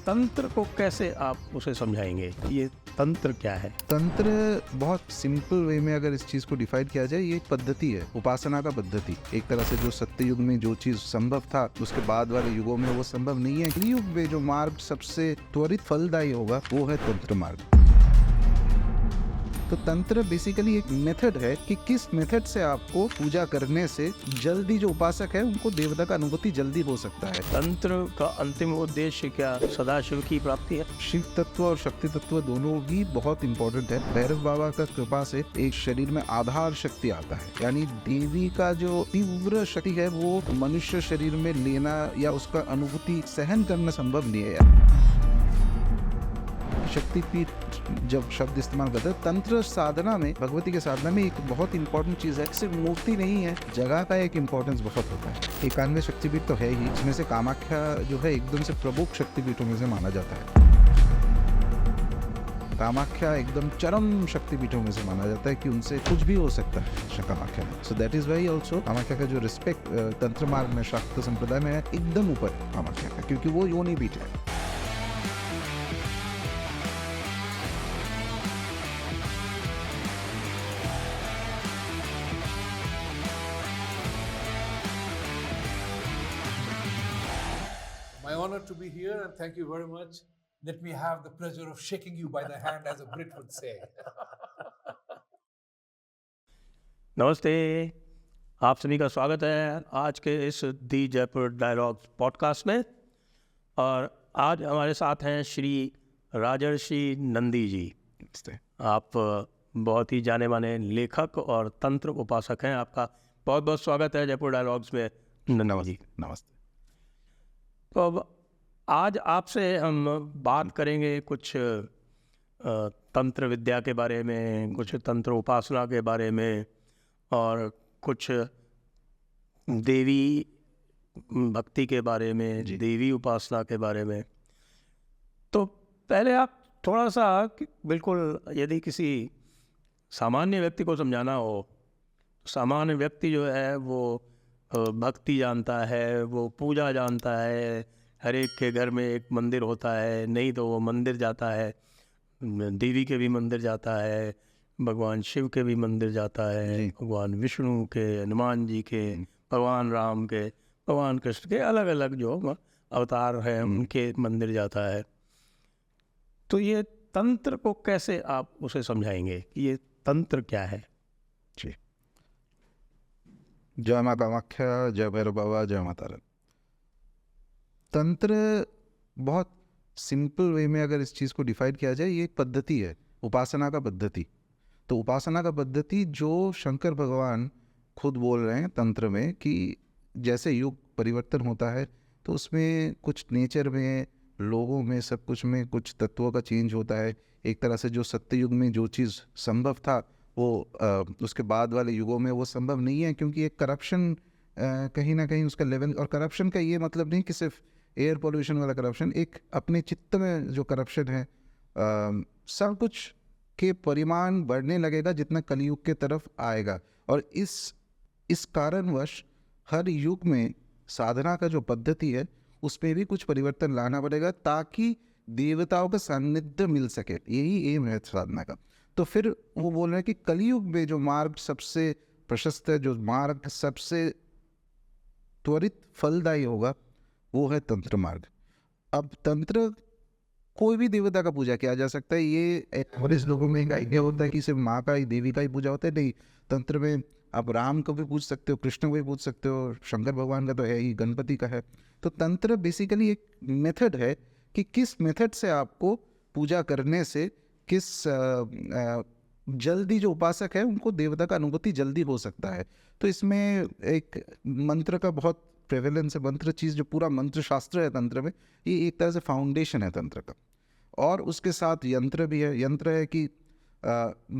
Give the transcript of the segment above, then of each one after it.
तंत्र को कैसे आप उसे समझाएंगे? ये तंत्र क्या है? तंत्र बहुत सिंपल वे में अगर इस चीज को डिफाइन किया जाए, ये एक पद्धति है, उपासना का पद्धति। एक तरह से जो सत्य युग में जो चीज संभव था उसके बाद वाले युगों में वो संभव नहीं है। कलियुग में जो मार्ग सबसे त्वरित फलदायी होगा वो है तंत्र मार्ग। तो तंत्र बेसिकली एक मेथड है कि किस मेथड से आपको पूजा करने से जल्दी जो उपासक है उनको देवता का अनुभूति जल्दी हो सकता है। तंत्र का अंतिम उद्देश्य क्या सदाशिव की प्राप्ति है? शिव तत्व और शक्ति तत्व दोनों ही बहुत इंपॉर्टेंट है। भैरव बाबा का कृपा से एक शरीर में आधार शक्ति आता है, यानी देवी का जो तीव्र शक्ति है वो मनुष्य शरीर में लेना या उसका अनुभूति सहन करना संभव नहीं है। शक्तिपीठ जब शब्द इस्तेमाल करते हैं तंत्र साधना में, भगवती के साधना में एक बहुत इंपॉर्टेंट चीज है, सिर्फ मूर्ति नहीं है, जगह का एक इम्पोर्टेंस बहुत होता है। 91 शक्तिपीठ तो है ही, इसमें से कामाख्या जो है एकदम से प्रमुख शक्तिपीठों में से माना जाता है। कामाख्या एकदम चरम शक्तिपीठों में से माना जाता है कि उनसे कुछ भी हो सकता है कामाख्या में। So that is why also Kamakhya का जो रिस्पेक्ट तंत्र मार्ग में, शाक्त संप्रदाय में है, एकदम ऊपर है कामाख्या का, क्योंकि वो योनि पीठ है। My honor to be here, and thank you very much. Let me have the pleasure of shaking you by the hand, as a Brit would say. नमस्ते, आप सभी का स्वागत है आज के इस दी जयपुर डायलॉग्स पॉडकास्ट में। और आज हमारे साथ हैं श्री राजर्षि नंदी जी। आप बहुत ही जाने माने लेखक और तंत्र उपासक हैं। आपका बहुत बहुत स्वागत है जयपुर डायलॉग्स में नंदी जी। नमस्ते। तो अब आज आपसे हम बात करेंगे कुछ तंत्र विद्या के बारे में, कुछ तंत्र उपासना के बारे में और कुछ देवी भक्ति के बारे में, देवी उपासना के बारे में। तो पहले आप थोड़ा सा बिल्कुल, यदि किसी सामान्य व्यक्ति को समझाना हो, सामान्य व्यक्ति जो है वो भक्ति जानता है, वो पूजा जानता है, हर एक के घर में एक मंदिर होता है, नहीं तो वो मंदिर जाता है, देवी के भी मंदिर जाता है, भगवान शिव के भी मंदिर जाता है, भगवान विष्णु के, हनुमान जी के, भगवान राम के, भगवान कृष्ण के, अलग अलग जो अवतार हैं उनके मंदिर जाता है। तो ये तंत्र को कैसे आप उसे समझाएंगे कि ये तंत्र क्या है? जी, जय माँ कामाख्या, जय भैरव बाबा, जय माता रानी। तंत्र बहुत सिंपल वे में अगर इस चीज़ को डिफाइन किया जाए, ये एक पद्धति है, उपासना का पद्धति। तो उपासना का पद्धति जो शंकर भगवान खुद बोल रहे हैं तंत्र में कि जैसे युग परिवर्तन होता है तो उसमें कुछ नेचर में, लोगों में, सब कुछ में कुछ तत्वों का चेंज होता है। एक तरह से जो सत्य युग में जो चीज़ संभव था वो उसके बाद वाले युगों में वो संभव नहीं है, क्योंकि एक करप्शन कहीं ना कहीं उसका लेवल, और करप्शन का ये मतलब नहीं कि सिर्फ एयर पोल्यूशन वाला करप्शन, एक अपने चित्त में जो करप्शन है, सब कुछ के परिमाण बढ़ने लगेगा जितना कलयुग के तरफ आएगा। और इस कारणवश हर युग में साधना का जो पद्धति है उसमें भी कुछ परिवर्तन लाना पड़ेगा ताकि देवताओं का सान्निध्य मिल सके। यही एम है साधना का। तो फिर वो बोल रहे हैं कि कलयुग में जो मार्ग सबसे प्रशस्त है, जो मार्ग सबसे त्वरित फलदायी होगा वो है तंत्र मार्ग। अब तंत्र कोई भी देवता का पूजा किया जा सकता है। ये हमारे लोगों में एक आइडिया होता है कि सिर्फ माँ का ही, देवी का ही पूजा होता है। नहीं, तंत्र में आप राम को भी पूज सकते हो, कृष्ण को भी पूज सकते हो, शंकर भगवान का तो है ही, गणपति का है। तो तंत्र बेसिकली एक मेथड है कि किस मेथड से आपको पूजा करने से किस जल्दी जो उपासक है उनको देवता का अनुभूति जल्दी हो सकता है। तो इसमें एक मंत्र का बहुत प्रेवेलेंस है। मंत्र चीज़, जो पूरा मंत्र शास्त्र है तंत्र में, ये एक तरह से फाउंडेशन है तंत्र का। और उसके साथ यंत्र भी है। यंत्र है कि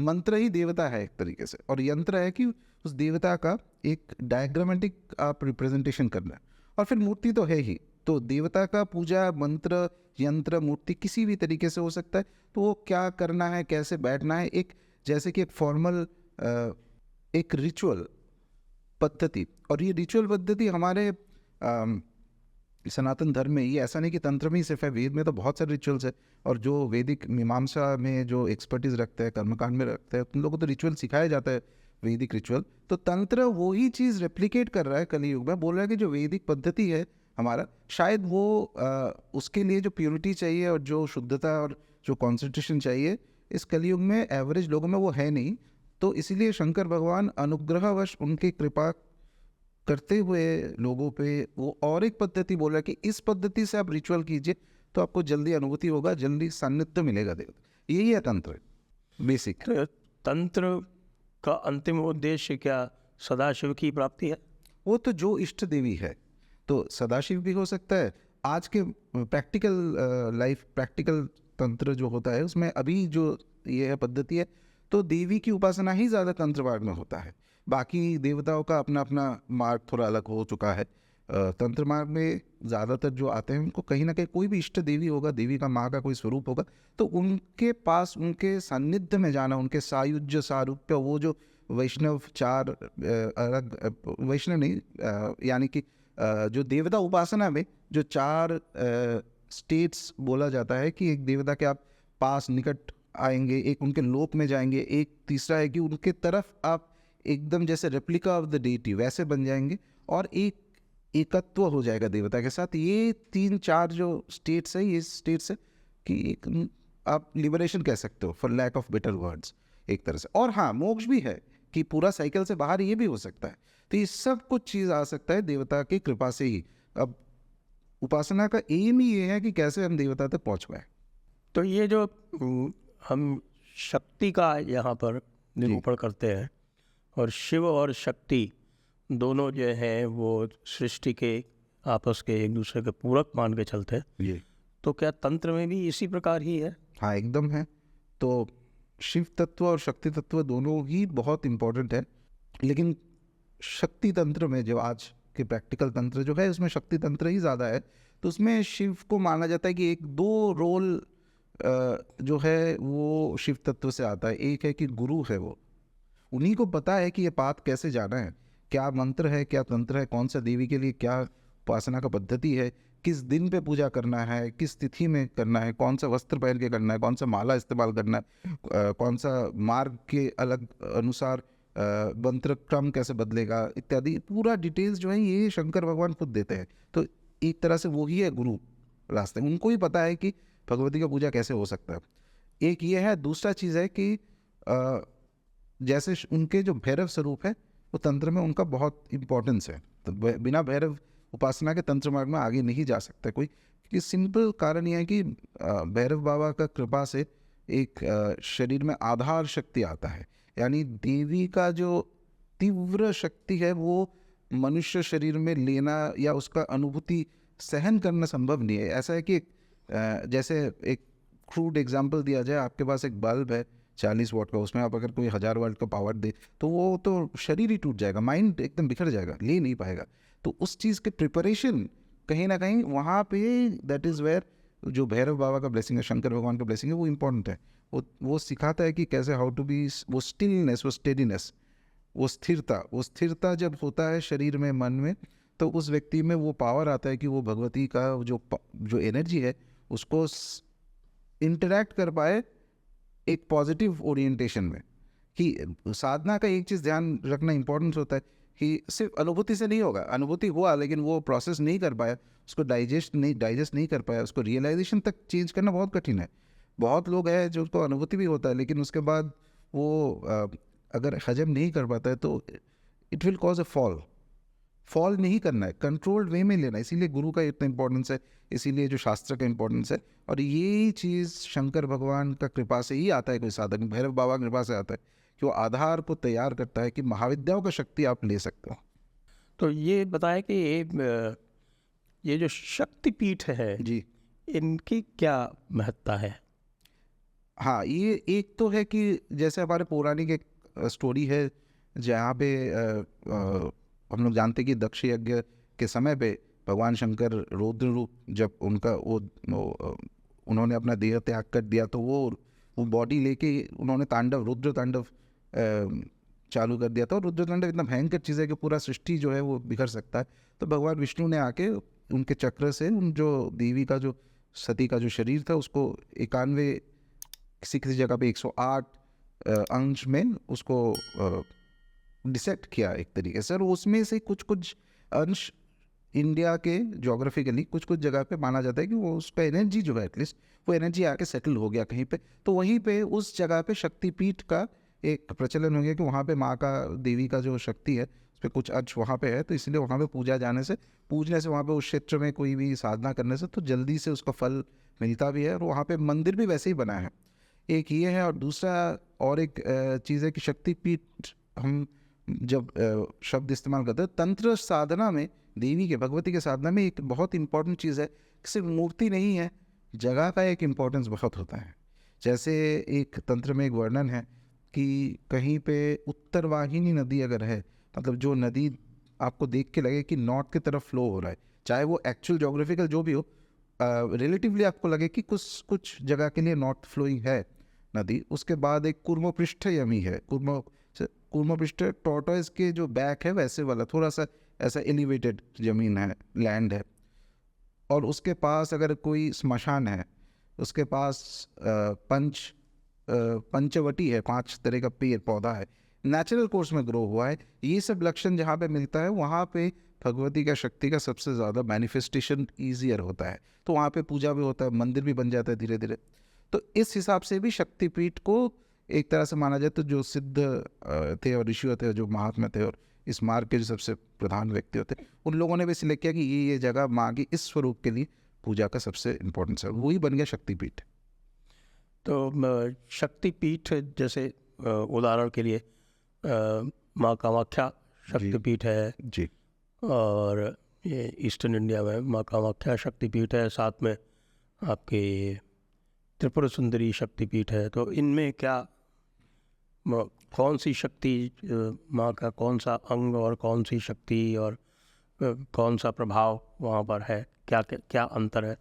मंत्र ही देवता है एक तरीके से, और यंत्र है कि उस देवता का एक डायग्रामेटिक आप रिप्रेजेंटेशन करना है। और फिर मूर्ति तो है ही। तो देवता का पूजा मंत्र, यंत्र, मूर्ति किसी भी तरीके से हो सकता है। तो वो क्या करना है, कैसे बैठना है, एक जैसे कि एक फॉर्मल एक रिचुअल पद्धति। और ये रिचुअल पद्धति हमारे सनातन धर्म में ये ऐसा नहीं कि तंत्र में ही सिर्फ है, वेद में तो बहुत सारे रिचुअल्स है, और जो वैदिक मीमांसा में जो एक्सपर्टीज रखते हैं, कर्मकांड में रखते हैं, उन लोगों को तो रिचुअल सिखाया जाता है, वैदिक रिचुअल। तो तंत्र वही चीज़ रेप्लिकेट कर रहा है कलयुग में, बोल रहा है कि जो वैदिक पद्धति है हमारा, शायद वो उसके लिए जो प्योरिटी चाहिए और जो शुद्धता और जो कॉन्सेंट्रेशन चाहिए इस कलयुग में एवरेज लोगों में वो है नहीं। तो इसीलिए शंकर भगवान अनुग्रहवश उनकी कृपा करते हुए लोगों पे वो और एक पद्धति बोल रहा है कि इस पद्धति से आप रिचुअल कीजिए तो आपको जल्दी अनुभूति होगा, जल्दी सान्निध्य मिलेगा देवता। यही है तंत्र बेसिक। तो तंत्र का अंतिम उद्देश्य क्या सदाशिव की प्राप्ति है? वो तो जो इष्ट देवी है, तो सदाशिव भी हो सकता है। आज के प्रैक्टिकल लाइफ, प्रैक्टिकल तंत्र जो होता है उसमें अभी जो ये है पद्धति है, तो देवी की उपासना ही ज़्यादा तंत्र मार्ग में होता है। बाकी देवताओं का अपना अपना मार्ग थोड़ा अलग हो चुका है। तंत्र मार्ग में ज़्यादातर जो आते हैं उनको कहीं ना कहीं कोई भी इष्ट देवी होगा, देवी का माँ का कोई स्वरूप होगा, तो उनके पास, उनके सान्निध्य में जाना, उनके सायुज्य सारूप्य, वो जो वैष्णव चार अलग वैष्णव नहीं यानी कि जो देवता उपासना में जो चार स्टेट्स बोला जाता है कि एक देवता के आप पास निकट आएंगे, एक उनके लोक में जाएंगे, एक तीसरा है कि उनके तरफ आप एकदम जैसे रेप्लिका ऑफ द डेटी वैसे बन जाएंगे, और एक एकत्व हो जाएगा देवता के साथ। ये 3-4 जो स्टेट्स है, ये स्टेट्स है कि एक आप लिबरेशन कह सकते हो for lack of better words एक तरह से। और हाँ, मोक्ष भी है कि पूरा साइकिल से बाहर ये भी हो सकता है। तो ये सब कुछ चीज़ आ सकता है देवता की कृपा से ही। अब उपासना का एम ही ये है कि कैसे हम देवता तक पहुँच पाए। तो ये जो हम शक्ति का यहाँ पर निरूपण करते हैं, और शिव और शक्ति दोनों जो हैं वो सृष्टि के आपस के एक दूसरे के पूरक मान के चलते हैं, ये तो क्या तंत्र में भी इसी प्रकार ही है? हाँ, एकदम है। तो शिव तत्व और शक्ति तत्व दोनों ही बहुत इम्पोर्टेंट है, लेकिन शक्ति तंत्र में जो आज के प्रैक्टिकल तंत्र जो है उसमें शक्ति तंत्र ही ज़्यादा है। तो उसमें शिव को माना जाता है कि 1-2 रोल जो है वो शिव तत्व से आता है। एक है कि गुरु है, वो उन्हीं को पता है कि ये पाथ कैसे जाना है, क्या मंत्र है, क्या तंत्र है, कौन सा देवी के लिए क्या उपासना का पद्धति है, किस दिन पे पूजा करना है, किस तिथि में करना है, कौन सा वस्त्र पहन के करना है, कौन सा माला इस्तेमाल करना है, कौन सा मार्ग के अलग अनुसार मंत्र क्रम कैसे बदलेगा इत्यादि। पूरा डिटेल्स जो है ये शंकर भगवान खुद देते हैं। तो एक तरह से वो ही है गुरु रास्ते, उनको ही पता है कि भगवती का पूजा कैसे हो सकता है। एक ये है। दूसरा चीज़ है कि जैसे उनके जो भैरव स्वरूप है वो तंत्र में उनका बहुत इम्पोर्टेंस है। तो बिना भैरव उपासना के तंत्र मार्ग में आगे नहीं जा सकता कोई, क्योंकि सिंपल कारण यह है कि भैरव बाबा का कृपा से एक शरीर में आधार शक्ति आता है, यानी देवी का जो तीव्र शक्ति है वो मनुष्य शरीर में लेना या उसका अनुभूति सहन करना संभव नहीं है। ऐसा है कि जैसे एक क्रूड एग्जांपल दिया जाए, आपके पास एक बल्ब है 40 वाट का, उसमें आप अगर कोई 1000 वाट का पावर दे तो वो तो शरीर ही टूट जाएगा, माइंड एकदम बिखर जाएगा, ले नहीं पाएगा। तो उस चीज़ के प्रिपरेशन कहीं ना कहीं वहाँ पे, दैट इज़ वेयर जो भैरव बाबा का ब्लेसिंग है, शंकर भगवान का ब्लेसिंग है, वो इम्पोर्टेंट है। वो सिखाता है कि कैसे हाउ टू बी, वो स्टिलनेस, वो स्टेडीनेस, वो स्थिरता जब होता है शरीर में, मन में, तो उस व्यक्ति में वो पावर आता है कि वो भगवती का जो एनर्जी है उसको इंटरैक्ट कर पाए एक पॉजिटिव ओरिएंटेशन में। कि साधना का एक चीज़ ध्यान रखना इम्पोर्टेंट होता है कि सिर्फ अनुभूति से नहीं होगा। अनुभूति हुआ लेकिन वो प्रोसेस नहीं कर पाया, उसको डाइजेस्ट नहीं कर पाया, उसको रियलाइजेशन तक चेंज करना बहुत कठिन है। बहुत लोग हैं जो उसको अनुभूति भी होता है लेकिन उसके बाद वो अगर हजम नहीं कर पाता है तो it will cause a fall नहीं करना है, कंट्रोल्ड वे में लेना। इसीलिए गुरु का इतना इंपॉर्टेंस है, इसीलिए जो शास्त्र का इंपॉर्टेंस है। और ये चीज़ शंकर भगवान का कृपा से ही आता है, कोई साधक भैरव बाबा की कृपा से आता है कि वो आधार को तैयार करता है कि महाविद्याओं का शक्ति आप ले सकते हो। तो ये बताया कि ये जो शक्तिपीठ है जी इनकी क्या महत्ता है? हाँ, ये एक तो है कि जैसे हमारे पौराणिक एक स्टोरी है जहाँ पे हम लोग जानते हैं कि दक्ष यज्ञ के समय पे भगवान शंकर रौद्र रूप जब उनका उन्होंने अपना देह त्याग कर दिया तो वो बॉडी लेके उन्होंने रुद्र तांडव चालू कर दिया था। और रुद्र तांडव इतना भयंकर चीज़ है कि पूरा सृष्टि जो है वो बिखर सकता है। तो भगवान विष्णु ने आके उनके चक्र से उन जो देवी का जो सती का जो शरीर था उसको 91 किसी किसी जगह पे 108 अंश में उसको डिसेक्ट किया एक तरीके से, और उसमें से कुछ कुछ अंश इंडिया के जोग्राफिकली कुछ कुछ जगह पे माना जाता है कि वो उसका एनर्जी जो है एटलीस्ट वो एनर्जी आके सेटल हो गया कहीं पे, तो वहीं पे उस जगह पे शक्तिपीठ का एक प्रचलन हो गया कि वहाँ पे माँ का देवी का जो शक्ति है उस पर कुछ अंश वहाँ पे है, तो इसलिए वहाँ पे पूजने से वहाँ पे उस क्षेत्र में कोई भी साधना करने से तो जल्दी से उसका फल मिलता भी है, और वहाँ पे मंदिर भी वैसे ही बना है। एक ये है, और दूसरा और एक चीज़ है कि शक्तिपीठ हम जब शब्द इस्तेमाल करते हैं तंत्र साधना में, देवी के भगवती के साधना में एक बहुत इंपॉर्टेंट चीज़ है कि सिर्फ मूर्ति नहीं है, जगह का एक इम्पोर्टेंस बहुत होता है। जैसे एक तंत्र में एक वर्णन है कि कहीं पे उत्तरवाहिनी नदी अगर है, मतलब जो नदी आपको देख के लगे कि नॉर्थ की तरफ फ्लो हो रहा है, चाहे वो एक्चुअल जोग्राफिकल जो भी हो, रिलेटिवली आपको लगे कि कुछ जगह के लिए नॉर्थ फ्लोइंग है नदी, उसके बाद एक कुर्मपृष्ठ यमी है, कुर्मपृष्ठ टॉर्टोइस के जो बैक है वैसे वाला थोड़ा सा ऐसा एलिवेटेड जमीन है, लैंड है, और उसके पास अगर कोई स्मशान है, उसके पास पंचवटी है, 5 तरह का पेड़ पौधा है, नेचुरल कोर्स में ग्रो हुआ है, ये सब लक्षण जहाँ पे मिलता है वहाँ पे भगवती का शक्ति का सबसे ज़्यादा मैनिफेस्टेशन ईजियर होता है, तो वहाँ पे पूजा भी होता है, मंदिर भी बन जाता है धीरे धीरे। तो इस हिसाब से भी शक्तिपीठ को एक तरह से माना जाए तो जो सिद्ध थे और ऋषि थे, जो महात्मा थे और इस मार्ग के जो सबसे प्रधान व्यक्ति होते, उन लोगों ने भी सिलेक्ट किया कि ये जगह माँ की इस स्वरूप के लिए पूजा का सबसे इम्पोर्टेंस है, वही बन गया शक्तिपीठ। तो शक्तिपीठ जैसे उदाहरण के लिए माँ कामाख्या शक्तिपीठ है जी, और ये ईस्टर्न इंडिया में माँ कामाख्या शक्तिपीठ है, साथ में आपके त्रिपुर सुंदरी शक्तिपीठ है। तो इनमें क्या कौन सी शक्ति माँ का कौन सा अंग और कौन सी शक्ति और कौन सा प्रभाव वहाँ पर है, क्या क्या अंतर है,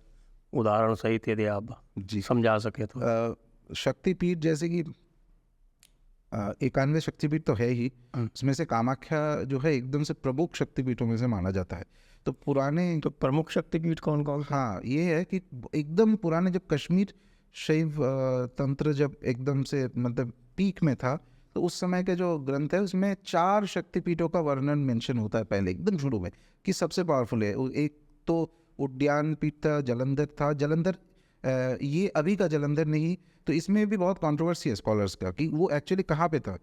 उदाहरण सहित यदि आप जी समझा सके तो। शक्तिपीठ जैसे कि 91 शक्तिपीठ तो है ही, उसमें से कामाख्या जो है एकदम से प्रमुख शक्तिपीठों में से माना जाता है। तो पुराने तो प्रमुख शक्तिपीठ कौन कौन से? हाँ, ये है कि एकदम पुराने जब कश्मीर शैव तंत्र जब एकदम से मतलब पीक में था, तो उस समय के जो ग्रंथ है उसमें 4 शक्तिपीठों का वर्णन मेंशन होता है पहले एकदम शुरू में कि सबसे पावरफुल है। एक तो उद्यान पीठ था, जलंधर ये अभी का जलंधर नहीं, तो इसमें भी बहुत कंट्रोवर्सी है स्कॉलर्स का कि वो एक्चुअली कहाँ पे था।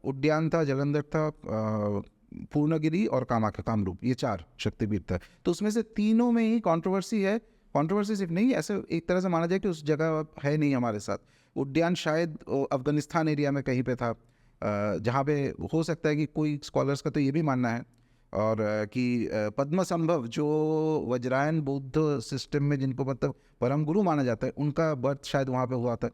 उद्यान था, जलंधर था, पूर्णगिरी और कामाख्या कामरूप, ये 4 शक्तिपीठ था। तो उसमें से तीनों में ही कंट्रोवर्सी है। कंट्रोवर्सी सिर्फ नहीं, ऐसे एक तरह से माना जाए कि उस जगह है नहीं हमारे साथ। उद्यान शायद अफगानिस्तान एरिया में कहीं पे था, जहाँ पे हो सकता है कि कोई स्कॉलर्स का तो ये भी मानना है, और कि पद्म संभव जो वज्रायन बौद्ध सिस्टम में जिनको मतलब परम गुरु माना जाता है, उनका बर्थ शायद वहाँ पे हुआ था।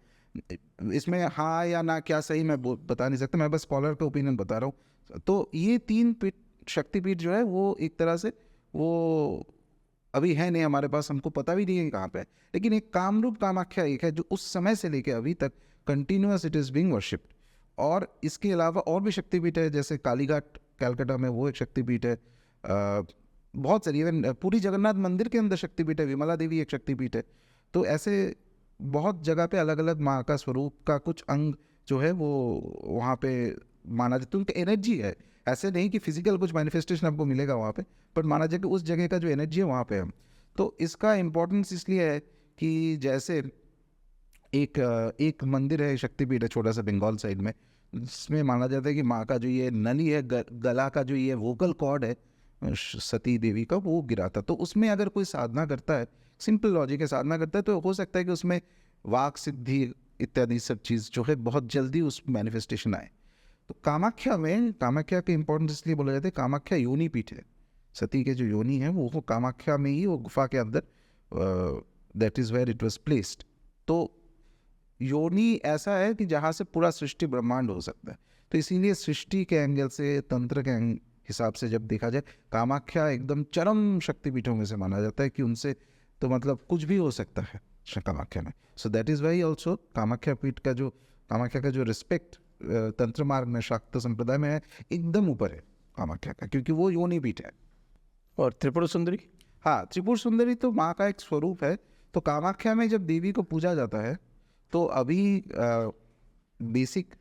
इसमें हाँ या ना क्या सही मैं बता नहीं सकता, मैं बस स्कॉलर का ओपिनियन बता रहा हूँ। तो ये 3 शक्तिपीठ जो है वो एक तरह से वो अभी है नहीं हमारे पास, हमको पता भी नहीं है कहाँ पे है। लेकिन एक कामरूप कामाख्या एक है जो उस समय से लेके अभी तक continuous it is being worshipped. और इसके अलावा और भी शक्तिपीठ है, जैसे कालीघाट कलकत्ता में वो एक शक्तिपीठ है, बहुत सारी, इवन पूरी जगन्नाथ मंदिर के अंदर शक्तिपीठ है, विमला देवी एक शक्तिपीठ है। तो ऐसे बहुत जगह पे अलग अलग माँ का स्वरूप का कुछ अंग जो है वो वहाँ पे माना जाता है, उनका एनर्जी है। ऐसे नहीं कि फिजिकल कुछ मैनिफेस्टेशन आपको मिलेगा वहाँ पे, बट माना जाए कि उस जगह का जो एनर्जी है वहाँ पे हम। तो इसका इम्पोर्टेंस इसलिए है कि जैसे एक मंदिर है, शक्तिपीठ है छोटा सा बंगाल साइड में, जिसमें माना जाता है कि माँ का जो ये नली है, गला का जो ये वोकल कॉर्ड है सती देवी का, वो गिरा था। तो उसमें अगर कोई साधना करता है, सिंपल लॉजिक है, साधना करता है, तो हो सकता है कि उसमें वाक सिद्धि इत्यादि सब चीज़ जो है बहुत जल्दी उस मैनिफेस्टेशन आए। तो कामाख्या के इम्पोर्टेंस इसलिए बोला जाता है, कामाख्या योनि पीठ है, सती के जो योनि है वो कामाख्या में ही, वो गुफा के अंदर, that is where it was placed. तो योनि ऐसा है कि जहाँ से पूरा सृष्टि ब्रह्मांड हो सकता है। तो इसीलिए सृष्टि के एंगल से, तंत्र के हिसाब से जब देखा जाए, कामाख्या एकदम चरम शक्तिपीठों में से माना जाता है कि उनसे तो मतलब कुछ भी हो सकता है कामाख्या में। So that is why also Kamakhya का जो रिस्पेक्ट तंत्र मार्ग में, शाक्त संप्रदाय में है, एकदम ऊपर है कामाख्या का, क्योंकि वो योनि पीठ है। और त्रिपुर सुंदरी? हाँ, त्रिपुर सुंदरी तो माँ का एक स्वरूप है। तो कामाख्या में जब देवी को पूजा जाता है तो अभी बेसिक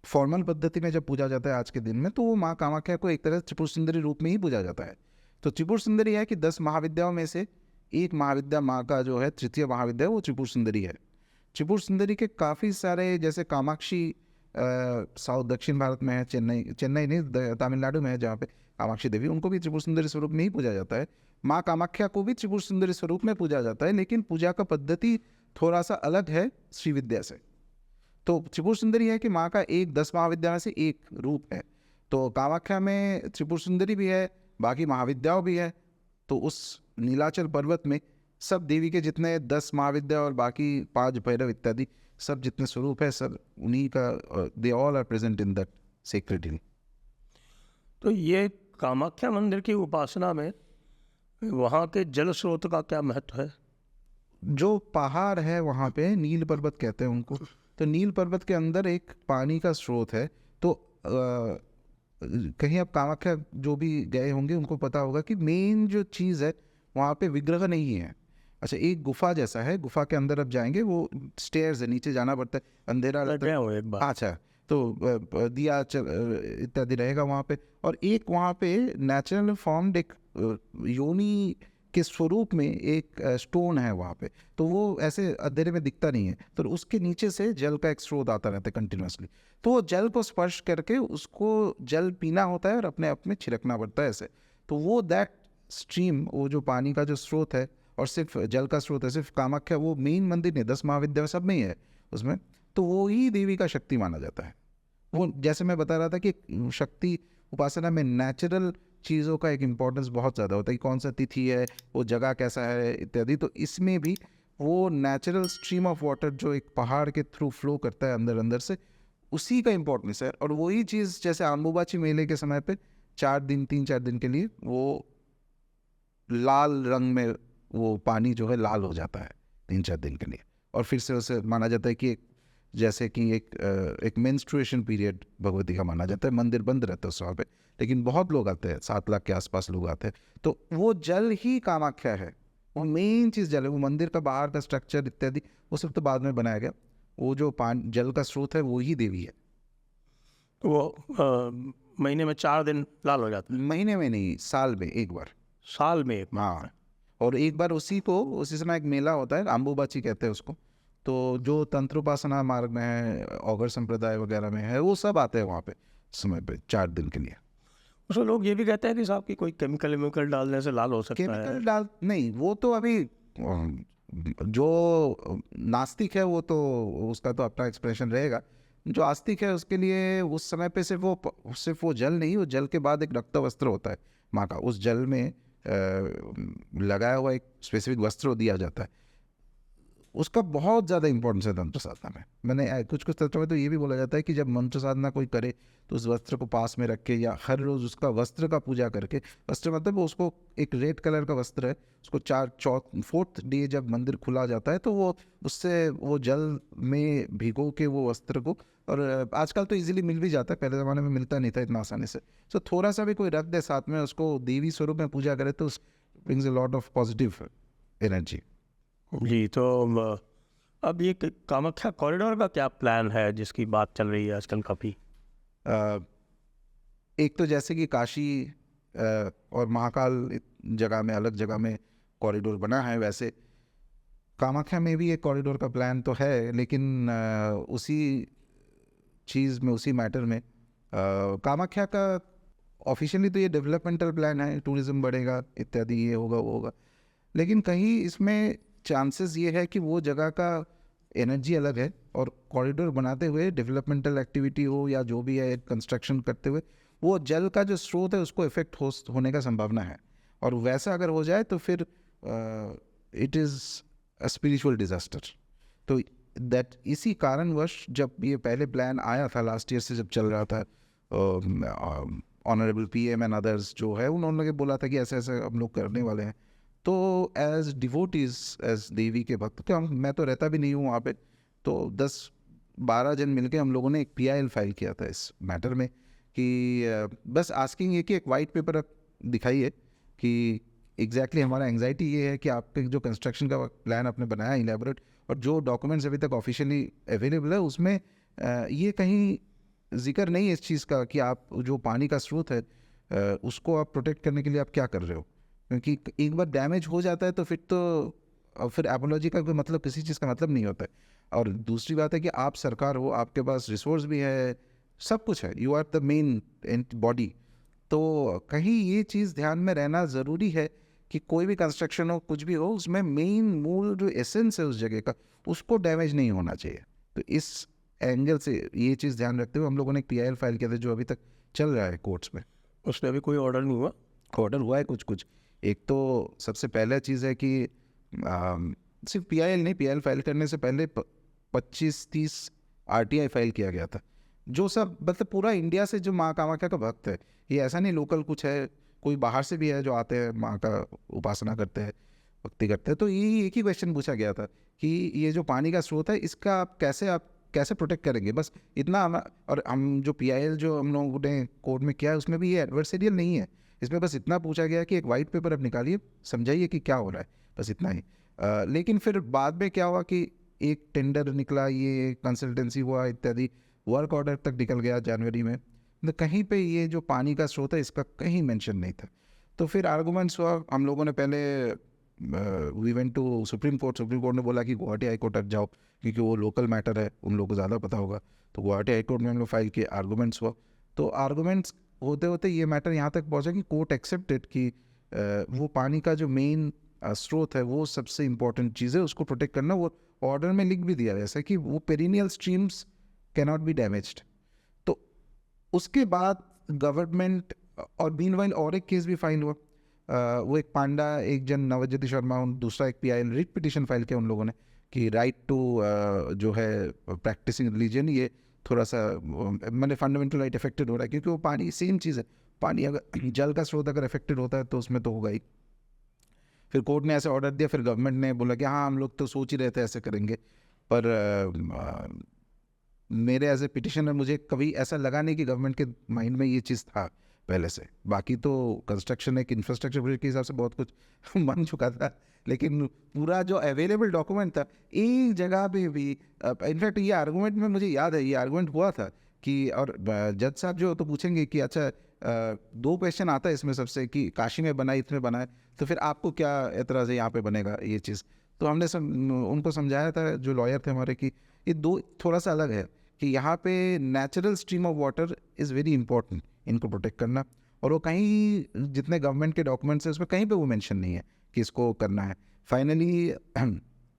फॉर्मल पद्धति में जब पूजा जाता है आज के दिन में, तो वो माँ कामाख्या को एक तरह त्रिपुर सुंदरी रूप में ही पूजा जाता है। तो त्रिपुर सुंदरी है कि 10 महाविद्याओं में से एक महाविद्या माँ का जो है तृतीय महाविद्या, वो त्रिपुर सुंदरी है। त्रिपुर सुंदरी के काफ़ी सारे, जैसे कामाक्षी साउथ दक्षिण भारत में है, चेन्नई नहीं, तमिलनाडु में है जहाँ पे कामाक्षी देवी, उनको भी त्रिपुर सुंदरी स्वरूप में ही पूजा जाता है। माँ कामाख्या को भी त्रिपुर सुंदरी स्वरूप में पूजा जाता है, लेकिन पूजा का पद्धति थोड़ा सा अलग है श्रीविद्या से। तो त्रिपुर सुंदरी है कि माँ का एक 10 महाविद्या में से एक रूप है। तो कामाख्या में त्रिपुर सुंदरी भी है, बाकी महाविद्याओं भी है। तो उस नीलाचल पर्वत में सब देवी के जितने 10 महाविद्या और बाकी 5 भैरव इत्यादि सब जितने स्वरूप है, सब उन्हीं का, they all are present in that sacred hill. तो ये कामाख्या मंदिर की उपासना में वहाँ के जल स्रोत का क्या महत्व है? जो पहाड़ है वहाँ पे, नील पर्वत कहते हैं उनको, तो नील पर्वत के अंदर एक पानी का स्रोत है। तो कहीं आप कामाख्या जो भी गए होंगे उनको पता होगा कि मेन जो चीज़ है वहाँ पे विग्रह नहीं है। अच्छा, एक गुफा जैसा है, गुफा के अंदर आप जाएंगे, वो स्टेयर्स है, नीचे जाना पड़ता है, अंधेरा मैं रहता गया हूँ एक बार। अच्छा, तो दिया इत्यादि रहेगा वहाँ पे। और एक वहाँ पे नेचुरल फॉर्म्ड एक योनि के स्वरूप में एक स्टोन है वहाँ पे, तो वो ऐसे अंधेरे में दिखता नहीं है। तो उसके नीचे से जल का एक स्रोत आता रहता है कंटिन्यूसली। तो वो जल को स्पर्श करके उसको जल पीना होता है और अपने आप में छिड़कना पड़ता है ऐसे। तो वो दैट स्ट्रीम, वो जो पानी का जो स्रोत है और सिर्फ जल का स्रोत है, सिर्फ कामाख्या, वो मेन मंदिर नहीं, 10 महाविद्या सब में ही है उसमें, तो वो ही देवी का शक्ति माना जाता है। वो जैसे मैं बता रहा था कि शक्ति उपासना में नेचुरल चीज़ों का एक इम्पोर्टेंस बहुत ज़्यादा होता है कि कौन सा तिथि है, वो जगह कैसा है इत्यादि। तो इसमें भी वो नेचुरल स्ट्रीम ऑफ वाटर जो एक पहाड़ के थ्रू फ्लो करता है अंदर अंदर से, उसी का इम्पोर्टेंस है। और वही चीज़ जैसे अम्बुबाची मेले के समय पे 3-4 दिन के लिए वो लाल रंग में वो पानी जो है लाल हो जाता है 3-4 दिन के लिए, और फिर से उसे माना जाता है कि जैसे कि एक मेंस्ट्रुएशन पीरियड भगवती का माना जाता है। मंदिर बंद रहता है उस समय पे, लेकिन बहुत लोग आते हैं, 7 लाख के आसपास लोग आते हैं। तो वो जल ही कामाख्या है, वो मेन चीज़ जल है। वो मंदिर का बाहर का स्ट्रक्चर इत्यादि वो सब तो बाद में बनाया गया, वो जो जल का स्रोत है वो ही देवी है। तो वो महीने में 4 दिन लाल हो जाता है? महीने में नहीं, साल में एक बार। साल में एक बार? हाँ, और एक बार उसी समय एक मेला होता है, अम्बुबाची कहते हैं उसको। तो जो तंत्रोपासना मार्ग में है, औगर संप्रदाय वगैरह में है, वो सब आते हैं वहाँ पे समय पे 4 दिन के लिए। उसमें लोग ये भी कहते हैं कि साहब की कोई केमिकल डालने से लाल हो सकता है। केमिकल डाल नहीं, वो तो अभी जो नास्तिक है वो तो उसका तो अपना एक्सप्रेशन रहेगा। जो आस्तिक है उसके लिए उस समय पे सिर्फ वो जल नहीं, वो जल के बाद एक रक्त वस्त्र होता है माँ का, उस जल में लगाया हुआ एक स्पेसिफिक वस्त्र दिया जाता है। उसका बहुत ज़्यादा इंपॉर्टेंस है तंत्र साधना में। मैंने कुछ तंत्रों में तो ये भी बोला जाता है कि जब मंत्र साधना कोई करे तो उस वस्त्र को पास में रख के या हर रोज़ उसका वस्त्र का पूजा करके, वस्त्र मतलब उसको एक रेड कलर का वस्त्र है, उसको 4th डे जब मंदिर खुला जाता है तो वो उससे वो जल में भिगो के वो वस्त्र को, और आजकल तो इजीली मिल भी जाता है, पहले ज़माने में मिलता नहीं था इतना आसानी से। तो थोड़ा सा भी कोई रख दे साथ में, उसको देवी स्वरूप में पूजा करे तो brings a lot of positive energy. जी, तो अब ये कामाख्या कॉरिडोर का क्या प्लान है जिसकी बात चल रही है आजकल काफ़ी? एक तो जैसे कि काशी और महाकाल जगह में, अलग जगह में कॉरिडोर बना है, वैसे कामाख्या में भी एक कॉरिडोर का प्लान तो है, लेकिन उसी चीज़ में, उसी मैटर में कामाख्या का ऑफिशियली तो ये डेवलपमेंटल प्लान है, टूरिज़्म बढ़ेगा इत्यादि, ये होगा वो होगा, लेकिन कहीं इसमें चांसेस ये है कि वो जगह का एनर्जी अलग है और कॉरिडोर बनाते हुए डेवलपमेंटल एक्टिविटी हो या जो भी है कंस्ट्रक्शन करते हुए वो जल का जो स्रोत है उसको इफेक्ट होने का संभावना है। और वैसा अगर हो जाए तो फिर it is a spiritual disaster. तो दैट इसी कारणवश जब ये पहले प्लान आया था लास्ट ईयर से, जब चल रहा था, ऑनरेबल PM एंड अदर्स जो है उन्होंने बोला था कि ऐसे ऐसे हम लोग करने वाले हैं। तो एज डिवोटीज, एज देवी के भक्त, तो मैं तो रहता भी नहीं हूँ वहाँ पे, तो 10-12 जन मिलके हम लोगों ने एक PIL फाइल किया था इस मैटर में कि बस आस्किंग ये कि एक वाइट पेपर दिखाइए कि एग्जैक्टली हमारा एंग्जाइटी ये है कि आपके जो कंस्ट्रक्शन का प्लान आपने बनाया इलेबोरेट और जो डॉक्यूमेंट्स अभी तक ऑफिशियली अवेलेबल है उसमें ये कहीं जिक्र नहीं है इस चीज़ का कि आप जो पानी का स्रोत है उसको आप प्रोटेक्ट करने के लिए आप क्या कर रहे हो, क्योंकि एक बार डैमेज हो जाता है तो फिर एपोलॉजी का कोई मतलब, किसी चीज़ का मतलब नहीं होता है। और दूसरी बात है कि आप सरकार हो, आपके पास रिसोर्स भी है, सब कुछ है, you are the main body, तो कहीं ये चीज़ ध्यान में रहना ज़रूरी है कि कोई भी कंस्ट्रक्शन हो, कुछ भी हो, उसमें मेन मूल जो एसेंस है उस जगह का उसको डैमेज नहीं होना चाहिए। तो इस एंगल से ये चीज़ ध्यान रखते हुए हम लोगों ने एक PIL फाइल किया था जो अभी तक चल रहा है कोर्ट्स में। उस पर अभी कोई ऑर्डर नहीं हुआ? ऑर्डर हुआ है कुछ कुछ। एक तो सबसे पहला चीज़ है कि सिर्फ PIL नहीं, PIL फाइल करने से पहले 25-30 RTI फाइल किया गया था, जो सब मतलब पूरा इंडिया से जो माँ कामाख्या का भक्त है, ये ऐसा नहीं लोकल कुछ है, कोई बाहर से भी है जो आते हैं माँ का उपासना करते हैं, भक्ति करते हैं। तो ये एक ही क्वेश्चन पूछा गया था कि ये जो पानी का स्रोत है इसका आप कैसे प्रोटेक्ट करेंगे, बस इतना और हम जो PIL जो हम लोगों ने कोर्ट में किया है उसमें भी ये एडवर्सरियल नहीं है, इसमें बस इतना पूछा गया कि एक वाइट पेपर आप निकालिए, समझाइए कि क्या हो रहा है, बस इतना ही। लेकिन फिर बाद में क्या हुआ कि एक टेंडर निकला, ये कंसल्टेंसी हुआ इत्यादि, वर्क ऑर्डर तक निकल गया जनवरी में, तो कहीं पे ये जो पानी का स्रोत है इसका कहीं मेंशन नहीं था। तो फिर आर्गूमेंट्स हुआ, हम लोगों ने पहले we went to supreme court ने बोला कि गुवाहाटी हाई कोर्ट तक जाओ क्योंकि वो लोकल मैटर है, उन लोगों को ज़्यादा पता होगा। तो गुवाहाटी हाई कोर्ट में हम लोग फाइल किए, आर्गूमेंट्स हुआ, तो आर्गूमेंट्स होते होते ये मैटर यहाँ तक पहुँचा कि कोर्ट एक्सेप्टेड कि वो पानी का जो मेन स्रोत है वो सबसे इम्पोर्टेंट चीज़ है, उसको प्रोटेक्ट करना। वो ऑर्डर में लिख भी दिया जैसा कि वो perennial streams cannot be damaged. तो उसके बाद गवर्नमेंट और मीनवाइल और एक केस भी फाइल हुआ, वो एक पांडा, एक जन नवज्योति शर्मा, दूसरा एक PIL रिट पिटिशन फाइल किया उन लोगों ने कि राइट टू जो है प्रैक्टिसिंग रिलीजन, ये थोड़ा सा मैंने फंडामेंटल राइट अफेक्टेड हो रहा है, क्योंकि वो पानी सेम चीज़ है, पानी अगर जल का स्रोत अगर अफेक्टेड होता है तो उसमें तो होगा ही। फिर कोर्ट ने ऐसे ऑर्डर दिया, फिर गवर्नमेंट ने बोला कि हाँ हम लोग तो सोच ही रहे थे ऐसे करेंगे, पर मेरे एज ए पिटिशनर मुझे कभी ऐसा लगा नहीं कि गवर्नमेंट के माइंड में ये चीज़ था पहले से। बाकी तो कंस्ट्रक्शन एक इंफ्रास्ट्रक्चर प्रोजेक्ट के हिसाब से बहुत कुछ बन चुका था, लेकिन पूरा जो अवेलेबल डॉक्यूमेंट था एक जगह पे भी, इनफैक्ट ये आर्गूमेंट में मुझे याद है, ये आर्गूमेंट हुआ था कि, और जज साहब जो तो पूछेंगे कि अच्छा 2 क्वेश्चन आता है इसमें सबसे कि काशी में बना, इसमें बना है, तो फिर आपको क्या एतराज़ है यहाँ पे बनेगा ये चीज़। तो हमने उनको समझाया था जो लॉयर थे हमारे कि ये दो थोड़ा सा अलग है, कि यहाँ पे natural stream of water is very important, इनको प्रोटेक्ट करना, और वो कहीं जितने गवर्नमेंट के डॉक्यूमेंट्स हैं उसमें कहीं पे वो मेंशन नहीं है कि इसको करना है। फाइनली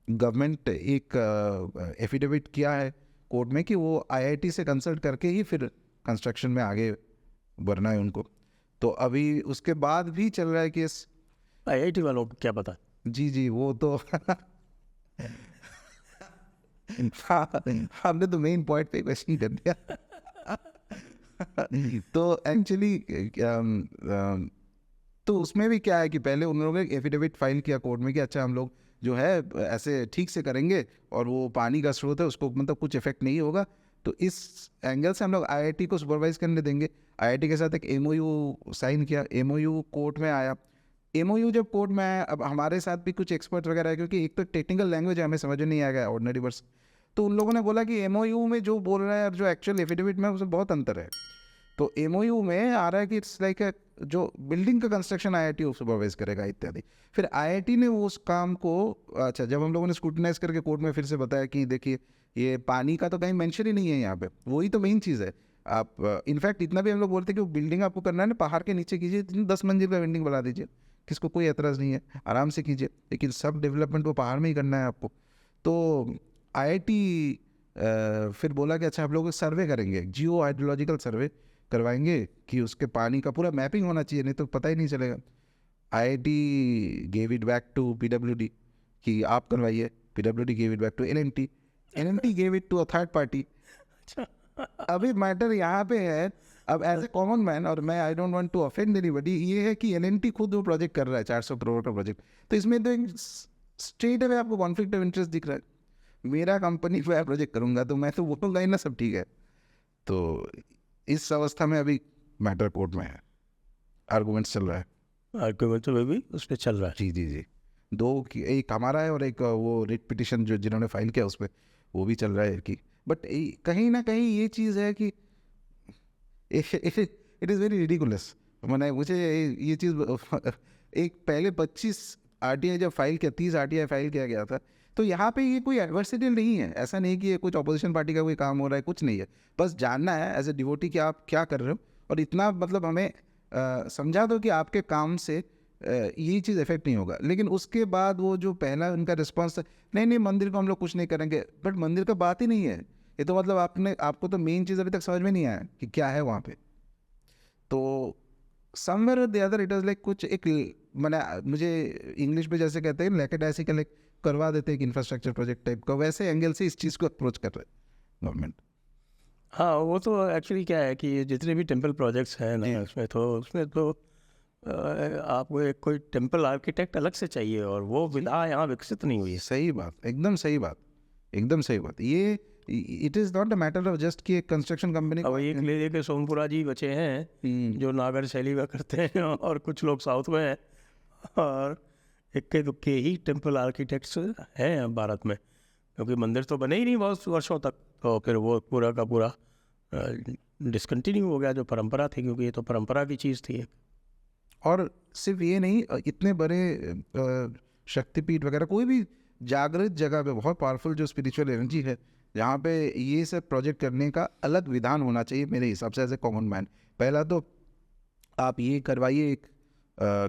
गवर्नमेंट एक एफिडेविट किया है कोर्ट में कि वो IIT से कंसल्ट करके ही फिर कंस्ट्रक्शन में आगे बढ़ना है उनको। तो अभी उसके बाद भी चल रहा है केस। IIT वालों को क्या पता? जी वो तो हाँ, हमने तो मेन पॉइंट पे क्वेश्चन कर दिया। तो एक्चुअली तो उसमें भी क्या है कि पहले उन लोगों ने एफिडेविट फाइल किया कोर्ट में कि अच्छा हम लोग जो है ऐसे ठीक से करेंगे और वो पानी का स्रोत है उसको मतलब कुछ इफेक्ट नहीं होगा, तो इस एंगल से हम लोग IIT को सुपरवाइज करने देंगे। IIT के साथ एक MOU साइन किया, MOU कोर्ट में आया। MOU जब कोर्ट में आया, अब हमारे साथ भी कुछ एक्सपर्ट वगैरह है, क्योंकि एक तो टेक्निकल लैंग्वेज हमें समझ नहीं आ गया ऑर्डिनरी वर्ड्स, तो उन लोगों ने बोला कि MOU में जो बोल रहा है और जो एक्चुअल एफिडेविट में उसमें बहुत अंतर है। तो MOU में आ रहा है कि इट्स लाइक जो बिल्डिंग का कंस्ट्रक्शन IIT सुपरवाइज करेगा इत्यादि। फिर IIT ने वो उस काम को, अच्छा जब हम लोगों ने स्क्रूटनाइज करके कोर्ट में फिर से बताया कि देखिए ये पानी का तो कहीं मेंशन ही नहीं है यहाँ पे, वही तो मेन चीज़ है। आप इनफैक्ट इतना भी हम लोग बोलते हैं कि वो बिल्डिंग आपको करना है ना पहाड़ के नीचे कीजिए, 10 मंजिल का बिल्डिंग बना दीजिए, किसको कोई एतराज़ नहीं है, आराम से कीजिए, लेकिन सब डेवलपमेंट वो पहाड़ में ही करना है आपको। तो IIT फिर बोला कि अच्छा आप लोग सर्वे करेंगे, जियो हाइड्रोलॉजिकल सर्वे करवाएंगे कि उसके पानी का पूरा मैपिंग होना चाहिए, नहीं तो पता ही नहीं चलेगा। IIT gave it back to PWD कि आप करवाइए, PWD gave it back to LNT gave it to a third party. अभी मैटर यहाँ पे है, अब एज ए कॉमन मैन, और मैं I don't want to offend anybody, ये है कि LNT खुद वो प्रोजेक्ट कर रहा है 400 करोड़ का प्रोजेक्ट, तो इसमें तो एक स्ट्रेट अवे आपको कॉन्फ्लिक्ट ऑफ इंटरेस्ट दिख रहा है। मेरा कंपनी पे प्रोजेक्ट करूंगा तो मैं तो बोलूँगा ही ना सब ठीक है। तो इस अवस्था में अभी मैटर कोर्ट में है। आर्गूमेंट्स चल रहा है। आर्गुमेंट में भी उस पर चल रहा है। जी जी जी, दो की, एक हमारा है और एक वो रिट पिटिशन जो जिन्होंने फाइल किया उसमें वो भी चल रहा है कि, बट कहीं ना कहीं ये चीज़ है कि इट इज़ वेरी रिडिकुलस। मैंने मुझे ये चीज़ एक पहले 25 आरटीआई जब फाइल किया, 30 आरटीआई फाइल किया गया था, तो यहाँ पे ये कोई एडवर्सरियल नहीं है। ऐसा नहीं कि ये कुछ अपोजिशन पार्टी का कोई काम हो रहा है, कुछ नहीं है। बस जानना है एज ए डिवोटी कि आप क्या कर रहे हो, और इतना मतलब हमें समझा दो कि आपके काम से ये चीज़ इफेक्ट नहीं होगा। लेकिन उसके बाद वो जो पहला उनका रिस्पॉन्स था, नहीं नहीं मंदिर को हम लोग कुछ नहीं करेंगे, बट मंदिर का बात ही नहीं है ये। तो मतलब आपको तो मेन चीज़ अभी तक समझ में नहीं आया कि क्या है वहाँ पे। तो somewhere the other it was like कुछ एक, मैंने मुझे इंग्लिश में जैसे कहते हैं लैकेडाइसिकल एक करवा देते हैं एक इंफ्रास्ट्रक्चर प्रोजेक्ट टाइप का, वैसे एंगल से इस चीज़ को अप्रोच कर रहे हैं गवर्नमेंट। हाँ, वो तो एक्चुअली क्या है कि जितने भी टेम्पल प्रोजेक्ट्स हैं ना, उसमें तो आपको एक कोई टेम्पल आर्किटेक्ट अलग से चाहिए, और वो विधा यहाँ विकसित नहीं हुई है। सही बात, एकदम सही बात, एकदम सही बात। ये it is not a matter of just कि एक कंस्ट्रक्शन कंपनी अब एक ले दे के सोमपुरा जी बचे हैं जो नागर शैली में करते हैं, और कुछ लोग साउथ में हैं, और इक्के दुक्के ही टेम्पल आर्किटेक्ट्स हैं अब भारत में, क्योंकि मंदिर तो बने ही नहीं बहुत वर्षों तक, तो फिर वो पूरा का पूरा डिसकंटिन्यू हो गया जो परंपरा थी, क्योंकि ये तो परंपरा की चीज़ थी। और सिर्फ ये नहीं, इतने बड़े शक्तिपीठ वगैरह, कोई भी जागृत जगह पे बहुत पावरफुल जो स्पिरिचुअल एनर्जी है, जहाँ पे ये सब प्रोजेक्ट करने का अलग विधान होना चाहिए मेरे हिसाब से एज ए कॉमन मैन। पहला तो आप ये करवाइए एक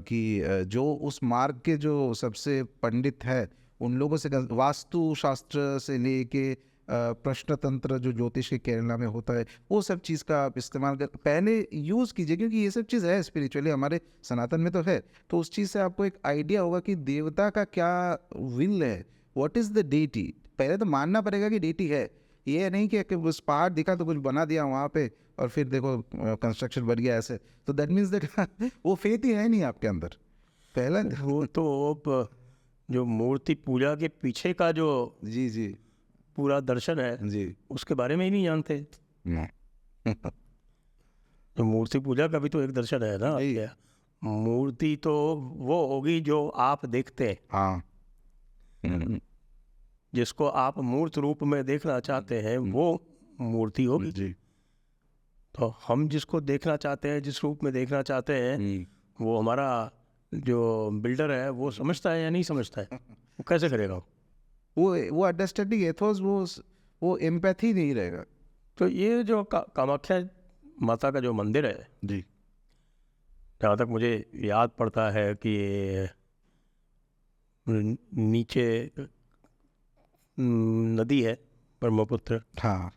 कि जो उस मार्ग के जो सबसे पंडित है उन लोगों से वास्तु शास्त्र से लेके प्रश्न तंत्र जो ज्योतिष के केरला में होता है, वो सब चीज़ का आप इस्तेमाल कर पहले यूज़ कीजिए, क्योंकि ये सब चीज़ है स्पिरिचुअली हमारे सनातन में तो है। तो उस चीज़ से आपको एक आइडिया होगा कि देवता का क्या विल है, व्हाट इज़ द डेटी। पहले तो मानना पड़ेगा कि डेटी है, ये नहीं कि उस पहाड़ दिखा तो कुछ बना दिया वहाँ पे और फिर देखो कंस्ट्रक्शन बन गया ऐसे, तो दैट मीन्स दैट वो फेथ ही है नहीं आपके अंदर। पहला वो तो जो मूर्ति पूजा के पीछे का जो जी जी पूरा दर्शन है जी उसके बारे में ही नहीं जानते। तो मूर्ति पूजा का भी तो एक दर्शन है ना। जी। क्या मूर्ति तो वो होगी जो आप देखते हैं, हाँ जिसको आप मूर्त रूप में देखना चाहते हैं वो मूर्ति होगी। जी तो हम जिसको देखना चाहते हैं, जिस रूप में देखना चाहते हैं, वो हमारा जो बिल्डर है वो समझता है या नहीं समझता है, वो कैसे करेगा? वो अंडरस्टैंडिंग एथोस वो एम्पैथी नहीं रहेगा। तो ये जो कामाख्या माता का जो मंदिर है, जी जहाँ तक मुझे याद पड़ता है कि नीचे नदी है ब्रह्मपुत्र, हाँ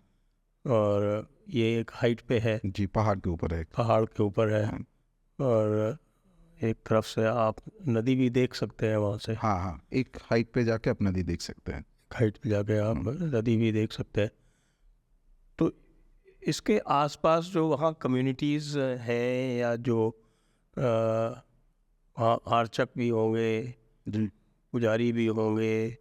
और ये एक हाइट पे है, जी, पहाड़ के ऊपर है। पहाड़ के ऊपर है, हाँ। और एक तरफ से आप नदी भी देख सकते हैं वहाँ से। हाँ हाँ, एक हाइट पे जाके आप नदी देख सकते हैं। हाइट पे जाके आप नदी भी देख सकते हैं। तो इसके आसपास जो वहाँ कम्युनिटीज़ हैं, या जो वहाँ आर्चक भी होंगे, जी पुजारी भी होंगे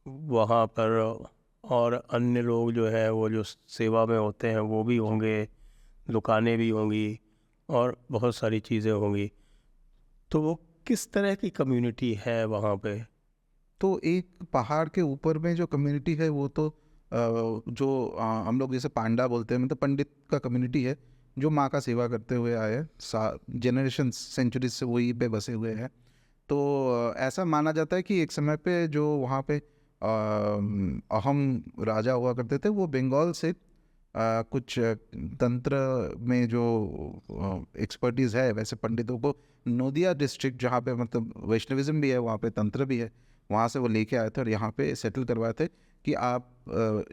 वहाँ पर, और अन्य लोग जो है वो जो सेवा में होते हैं वो भी होंगे, दुकानें भी होंगी, और बहुत सारी चीज़ें होंगी। तो वो किस तरह की कम्युनिटी है वहाँ पे? तो एक पहाड़ के ऊपर में जो कम्युनिटी है वो तो जो हम लोग जैसे पांडा बोलते हैं, मतलब पंडित का कम्युनिटी है जो माँ का सेवा करते हुए आए हैं, जनरेशन सेंचुरीज से वही पे बसे हुए हैं। तो ऐसा माना जाता है कि एक समय पे जो वहाँ पे अहम राजा हुआ करते थे, वो बंगाल से कुछ तंत्र में जो एक्सपर्टीज़ है वैसे पंडितों को नोदिया डिस्ट्रिक्ट, जहाँ पे मतलब वैष्णविज्म भी है वहाँ पे तंत्र भी है, वहाँ से वो लेके आए थे और यहाँ पे सेटल करवाए थे कि आप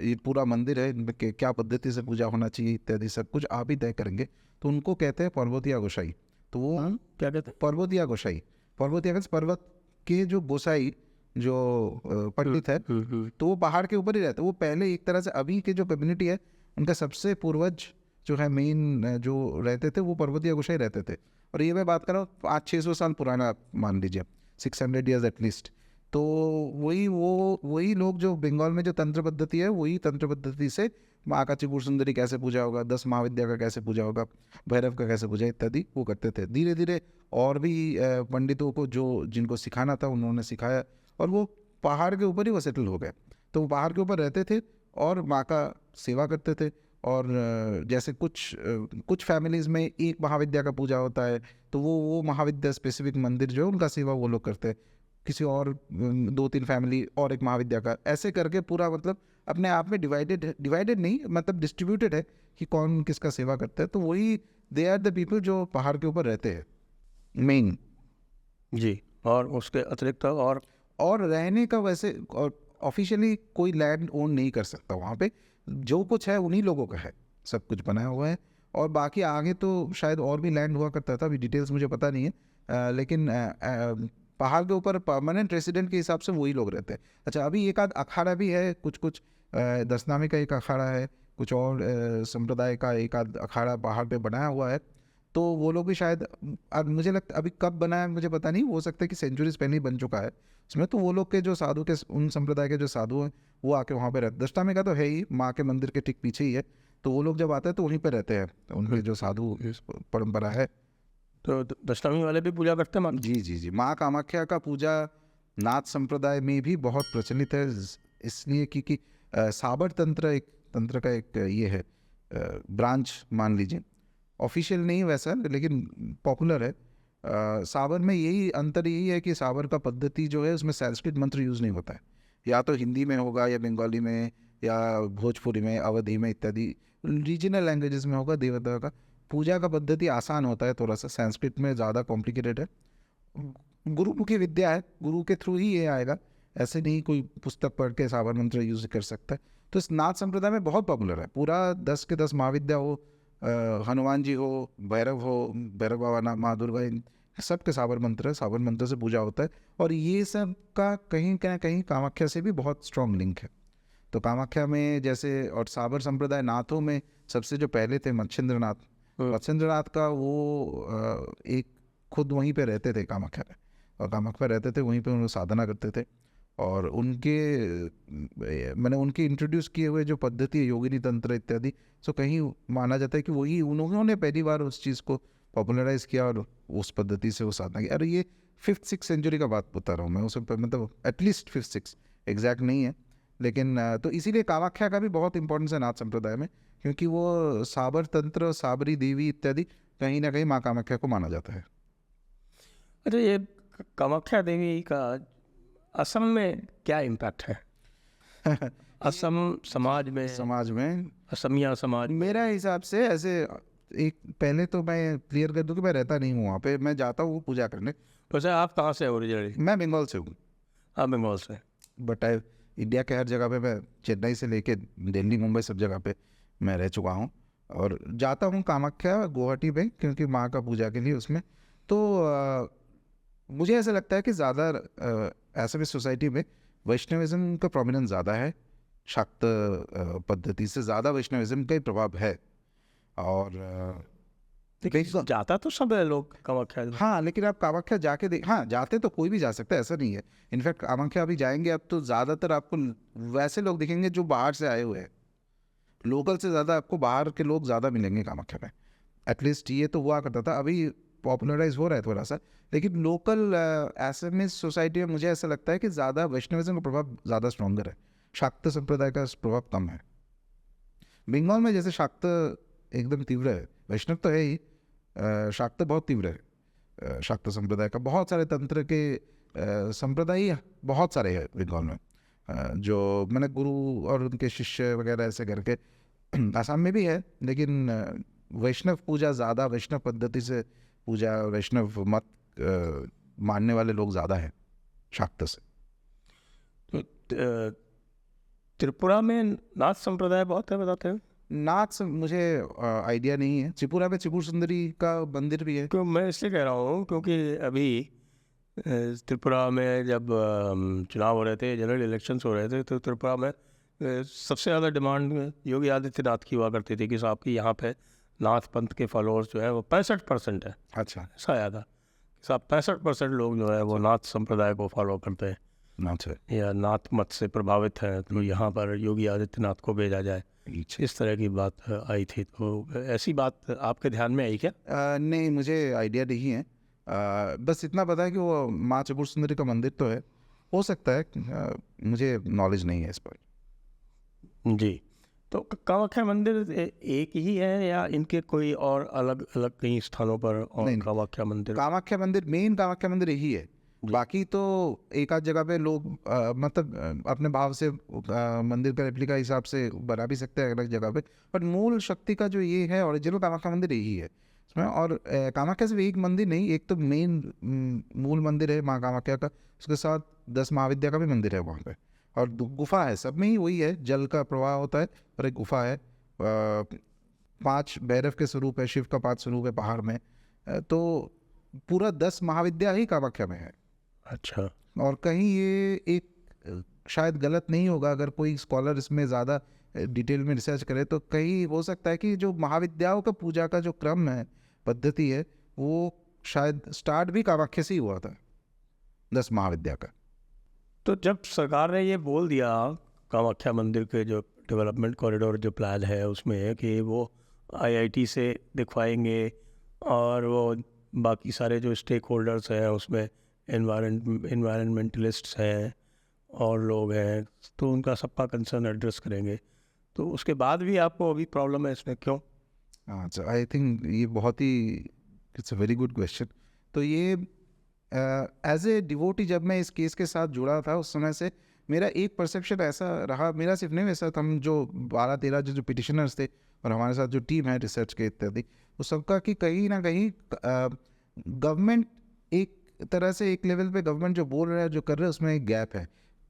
ये पूरा मंदिर है, इनमें क्या पद्धति से पूजा होना चाहिए इत्यादि सब कुछ आप ही तय करेंगे। तो उनको कहते हैं पर्वतिया गोसाई। तो वो क्या कहते हैं? पर्वतिया गोसाई, पर्वतिया पर्वत के जो गोसाई जो पंडित है, तो वो पहाड़ के ऊपर ही रहते हैं। वो पहले एक तरह से अभी के जो कम्युनिटी है उनका सबसे पूर्वज जो है मेन जो रहते थे वो पर्वतीय गोसाई रहते थे। और ये मैं बात कर रहा हूँ 500-600 साल पुराना, मान लीजिए 600 ईयर्स एटलीस्ट। तो वही वो वही लोग जो बंगाल में जो तंत्र पद्धति है, वही तंत्र पद्धति से माँ का त्रिपुर सुंदरी कैसे पूजा होगा, 10 महाविद्या का कैसे पूजा होगा, भैरव का कैसे पूजा इत्यादि वो करते थे। धीरे धीरे और भी पंडितों को जो जिनको सिखाना था उन्होंने सिखाया, और वो पहाड़ के ऊपर ही वो सेटल हो गए। तो वो पहाड़ के ऊपर रहते थे और माँ का सेवा करते थे। और जैसे कुछ फैमिलीज़ में एक महाविद्या का पूजा होता है, तो वो महाविद्या स्पेसिफिक मंदिर जो है उनका सेवा वो लोग करते हैं। किसी और 2-3 फैमिली और एक महाविद्या का, ऐसे करके पूरा मतलब अपने आप में डिवाइडेड नहीं, मतलब डिस्ट्रीब्यूटेड है कि कौन किसका सेवा करता है। तो वही दे आर द पीपल जो पहाड़ के ऊपर रहते हैं मेन। जी, और उसके अतिरिक्त और रहने का वैसे ऑफिशियली कोई लैंड ओन नहीं कर सकता वहाँ पे, जो कुछ है उन्हीं लोगों का है, सब कुछ बनाया हुआ है। और बाकी आगे तो शायद और भी लैंड हुआ करता था, अभी डिटेल्स मुझे पता नहीं है, लेकिन पहाड़ के ऊपर परमानेंट रेसिडेंट के हिसाब से वही लोग रहते हैं। अच्छा, अभी एक आध अखाड़ा भी है, कुछ दशनामी का एक अखाड़ा है, कुछ और संप्रदाय का एक आध अखाड़ा पहाड़ पे बनाया हुआ है। तो वो लोग भी शायद, अब मुझे लगता अभी कब बना है मुझे पता नहीं, हो सकता है कि सेंचुरीज पहले ही बन चुका है उसमें। तो वो लोग के जो साधु के, उन संप्रदाय के जो साधु हैं वो आके वहाँ पे रहते। दशनामी का तो है ही, माँ के मंदिर के ठीक पीछे ही है, तो वो लोग जब आते हैं तो वहीं पे रहते हैं, तो उनके जो साधु परंपरा है। तो दशनामी वाले भी पूजा करते हैं माँ? जी, माँ कामाख्या का पूजा नाथ संप्रदाय में भी बहुत प्रचलित है, इसलिए क्योंकि साबर तंत्र का एक ये है ब्रांच मान लीजिए, ऑफिशियल नहीं वैसा लेकिन पॉपुलर है। साबर में यही अंतर यही है कि साबर का पद्धति जो है उसमें संस्कृत मंत्र यूज़ नहीं होता है, या तो हिंदी में होगा या बंगाली में या भोजपुरी में, अवधी में इत्यादि रीजनल लैंग्वेजेस में होगा देवता का। पूजा का पद्धति आसान होता है थोड़ा सा, संस्कृत में ज़्यादा कॉम्प्लिकेटेड है। गुरुमुखी विद्या है, गुरु के थ्रू ही ये आएगा, ऐसे नहीं कोई पुस्तक पढ़ के साबर मंत्र यूज़ कर सकता है। तो इस नाथ संप्रदाय में बहुत पॉपुलर है, पूरा 10 के 10 महाविद्या हो, हनुमान जी हो, भैरव बाबा, माँ दुर्गा, इन सब के साबर मंत्र है, साबर मंत्र से पूजा होता है। और ये सब का कहीं ना कहीं कामाख्या से भी बहुत स्ट्रॉन्ग लिंक है। तो कामाख्या में जैसे, और साबर संप्रदाय नाथों में सबसे जो पहले थे मत्स्येंद्रनाथ का, वो एक खुद वहीं पे रहते थे कामाख्या में, और कामाख्या रहते थे वहीं पे, उन्होंने साधना करते थे। और उनके इंट्रोड्यूस किए हुए जो पद्धति है योगिनी तंत्र इत्यादि, सो कहीं माना जाता है कि वही उन्होंने पहली बार उस चीज़ को पॉपुलराइज किया और उस पद्धति से वो साधना की। अरे ये 5th-6th सेंचुरी का बात बता रहा हूँ मैं, उस मतलब एटलीस्ट 5th-6th, एग्जैक्ट नहीं है, लेकिन तो इसीलिए कामाख्या का भी बहुत इंपॉर्टेंस है नाथ संप्रदाय में, क्योंकि वो साबर तंत्र, साबरी देवी इत्यादि कहीं ना कहीं माँ कामाख्या को माना जाता है। अच्छा, ये कामाख्या देवी का असम में क्या इम्पैक्ट है? असम समाज में असमिया समाज, मेरा हिसाब से ऐसे, एक पहले तो मैं क्लियर कर दूं कि मैं रहता नहीं हूँ वहाँ पे, मैं जाता हूँ पूजा करने। वैसे आप कहाँ से ओरिजिनली? मैं बंगाल से हूँ। आप बंगाल से? बट इंडिया के हर जगह पे, मैं चेन्नई से लेके दिल्ली, मुंबई, सब जगह पे मैं रह चुका हूँ, और जाता हूँ कामाख्या गुवाहाटी में, क्योंकि माँ का पूजा के लिए उसमें। तो मुझे ऐसा लगता है कि ज़्यादा ऐसे सोसाइटी में वैष्णविज्म का प्रोमिनेंस ज़्यादा है, शाक्त पद्धति से ज़्यादा वैष्णविज्म का ही प्रभाव है। और जाता तो सब है लोग कामाख्या। हाँ, लेकिन आप कामाख्या जाके हाँ, जाते तो कोई भी जा सकता है, ऐसा नहीं है। इनफैक्ट कामाख्या अभी जाएंगे अब तो ज़्यादातर आपको वैसे लोग दिखेंगे जो बाहर से आए हुए हैं, लोकल से ज़्यादा आपको बाहर के लोग ज़्यादा मिलेंगे कामाख्या में। एटलीस्ट ये तो हुआ करता था, अभी पॉपुलराइज हो रहा है थोड़ा सा, लेकिन लोकल एसएमएस सोसाइटी में मुझे ऐसा लगता है कि ज़्यादा वैष्णविज्म का प्रभाव ज़्यादा स्ट्रॉन्गर है, शाक्त संप्रदाय का प्रभाव कम है। बंगाल में जैसे शाक्त एकदम तीव्र है, वैष्णव तो है ही, शाक्त बहुत तीव्र है। शाक्त संप्रदाय का बहुत सारे तंत्र के संप्रदाय बहुत सारे हैं बंगाल में, जो मैंने गुरु और उनके शिष्य वगैरह ऐसे करके, आसाम में भी है, लेकिन वैष्णव पूजा ज़्यादा, वैष्णव पद्धति से पूजा, वैष्णव मत मानने वाले लोग ज़्यादा हैं शाक्त से। तो त्रिपुरा में नाथ संप्रदाय बहुत है बताते हैं? नाथ मुझे आइडिया नहीं है। त्रिपुरा में त्रिपुर सुंदरी का मंदिर भी है। क्यों मैं इसलिए कह रहा हूँ क्योंकि अभी त्रिपुरा में जब चुनाव हो रहे थे, जनरल इलेक्शंस हो रहे थे, तो त्रिपुरा में सबसे ज़्यादा डिमांड योगी आदित्यनाथ की हुआ करती थी कि साहब की यहाँ पे नाथ पंथ के फॉलोअर्स जो है वो 65% है। अच्छा, ऐसा आया था साहब, 65% लोग जो है वो नाथ संप्रदाय को फॉलो करते हैं। अच्छा या नाथ मत से प्रभावित हैं, तो यहाँ पर योगी आदित्यनाथ को भेजा जाए, इस तरह की बात आई थी। तो ऐसी बात आपके ध्यान में आई क्या? नहीं, मुझे आइडिया नहीं है। बस इतना पता है कि वो माँ त्रिपुर सुंदरी का मंदिर तो है, हो सकता है। मुझे नॉलेज नहीं है इस पर। जी। तो कामाख्या मंदिर एक ही है या इनके कोई और अलग अलग कई स्थानों पर और नहीं, कामाख्या मंदिर? कामाख्या मंदिर, मेन कामाख्या मंदिर यही है। जी। बाकी तो एक आध जगह पे लोग मतलब अपने भाव से मंदिर का रेप्लिका हिसाब से बना भी सकते हैं अलग जगह पे, बट मूल शक्ति का जो ये है ओरिजिनल कामाख्या मंदिर यही है इसमें। और कामाख्या सिर्फ एक मंदिर नहीं, एक तो मेन मूल मंदिर है माँ कामाख्या का, उसके साथ 10 महाविद्या का भी मंदिर है वहाँ पे, और गुफा है, सब में ही वही है, जल का प्रवाह होता है और एक गुफा है। 5 भैरव के स्वरूप है, शिव का 5 स्वरूप है पहाड़ में। तो पूरा 10 महाविद्या ही कामाख्या में है। अच्छा। और कहीं ये एक शायद गलत नहीं होगा अगर कोई स्कॉलर इसमें ज़्यादा डिटेल में रिसर्च करे, तो कहीं हो सकता है कि जो महाविद्याओं का पूजा का जो क्रम है, पद्धति है, वो शायद स्टार्ट भी कामाख्या से ही हुआ था, 10 महाविद्या का। तो जब सरकार ने ये बोल दिया कामाख्या मंदिर के जो डेवलपमेंट कॉरिडोर जो प्लान है उसमें कि वो आईआईटी से दिखवाएंगे और वो बाकी सारे जो स्टेक होल्डर्स हैं उसमें एनवायरमेंटलिस्ट्स हैं और लोग हैं, तो उनका सबका कंसर्न एड्रेस करेंगे, तो उसके बाद भी आपको अभी प्रॉब्लम है इसमें, क्यों? अच्छा, आई थिंक ये बहुत ही, it's a very good question. तो ये एज ए डिवोटी जब मैं इस केस के साथ जुड़ा था उस समय से मेरा एक परसेप्शन ऐसा रहा, मेरा सिर्फ नहीं, वैसा हम जो 12-13 जो पिटिशनर्स थे और हमारे साथ जो टीम है रिसर्च के इत्यादि, वो सबका कि कहीं ना कहीं गवर्नमेंट एक तरह से एक लेवल पे गवर्नमेंट जो बोल रहा है जो कर रहा है उसमें एक गैप है।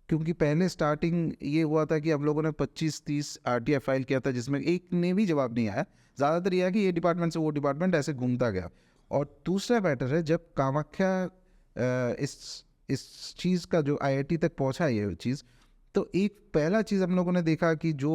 क्योंकि पहले स्टार्टिंग ये हुआ था कि हम लोगों ने 25-30 आरटीआई फाइल किया था जिसमें एक ने भी जवाब नहीं आया। ज़्यादातर यह है कि ये डिपार्टमेंट से वो डिपार्टमेंट ऐसे घूमता गया। और दूसरा मैटर है, जब कामाख्या इस चीज़ का जो आईआईटी तक पहुंचा ये चीज़, तो एक पहला चीज़ हम लोगों ने देखा कि जो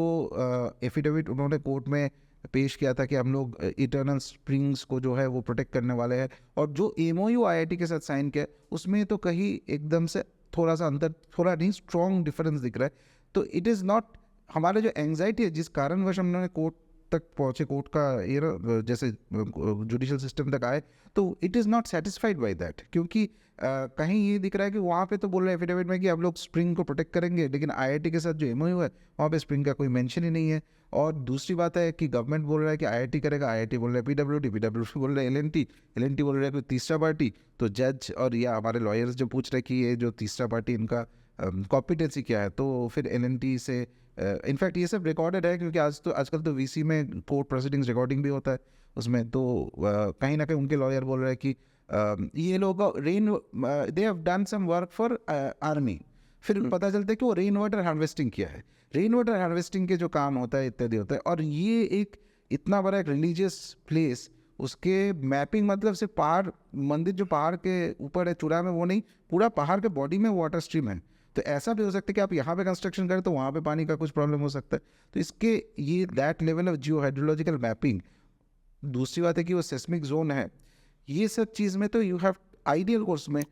एफिडेविट उन्होंने कोर्ट में पेश किया था कि हम लोग इटर्नल स्प्रिंग्स को जो है वो प्रोटेक्ट करने वाले हैं, और जो एमओयू आईआईटी के साथ साइन किया उसमें तो कहीं एकदम से थोड़ा सा अंतर, थोड़ा नहीं, स्ट्रॉन्ग डिफरेंस दिख रहा है। तो इट इज़ नॉट, हमारे जो एंग्जाइटी है जिस कारणवश हम लोगों कोर्ट तक पहुँचे, कोर्ट का ये जैसे जुडिशल सिस्टम तक आए, तो it is not satisfied by that. क्योंकि कहीं ये दिख रहा है कि वहाँ पे तो बोल रहे हैं एफिडेविट में कि हम लोग स्प्रिंग को प्रोटेक्ट करेंगे, लेकिन आईआईटी के साथ जो एमओयू है वहाँ पे स्प्रिंग का कोई मेंशन ही नहीं है। और दूसरी बात है कि गवर्नमेंट बोल रहा है कि आईआईटी करेगा, आईआईटी बोल रहा है पीडब्ल्यूडी, पीडब्ल्यूडी बोल रहा है एलएनटी, एलएनटी बोल रहा है कोई तीसरा पार्टी। तो जज और या हमारे लॉयर्स जो पूछ रहे हैं कि ये जो तीसरा पार्टी इनका कॉम्पिटेंसी क्या है, तो फिर एलएनटी से इनफैक्ट ये सब रिकॉर्डेड है, क्योंकि आजकल तो वीसी में कोर्ट प्रोसीडिंग्स रिकॉर्डिंग भी होता है उसमें। तो कहीं ना कहीं उनके लॉयर बोल रहे हैं कि ये लोग they have done some work for army. फिर पता चलता है कि वो रेन वाटर हार्वेस्टिंग किया है, रेन वाटर हार्वेस्टिंग के जो काम होता है इत्यादि होता है। और ये एक इतना बड़ा एक रिलीजियस प्लेस, उसके मैपिंग मतलब सिर्फ पहाड़, मंदिर जो पहाड़ के ऊपर है चूड़ा में, वो नहीं, पूरा पहाड़ के बॉडी में वाटर स्ट्रीम है। तो ऐसा भी हो सकता है कि आप यहाँ पे कंस्ट्रक्शन करें तो वहाँ पे पानी का कुछ प्रॉब्लम हो सकता है। तो इसके ये that level of Jio hydrological mapping. दूसरी बात है कि वो सेस्मिक जोन है, ये सब चीज़ में तो यू हैव आइडियल कोर्स में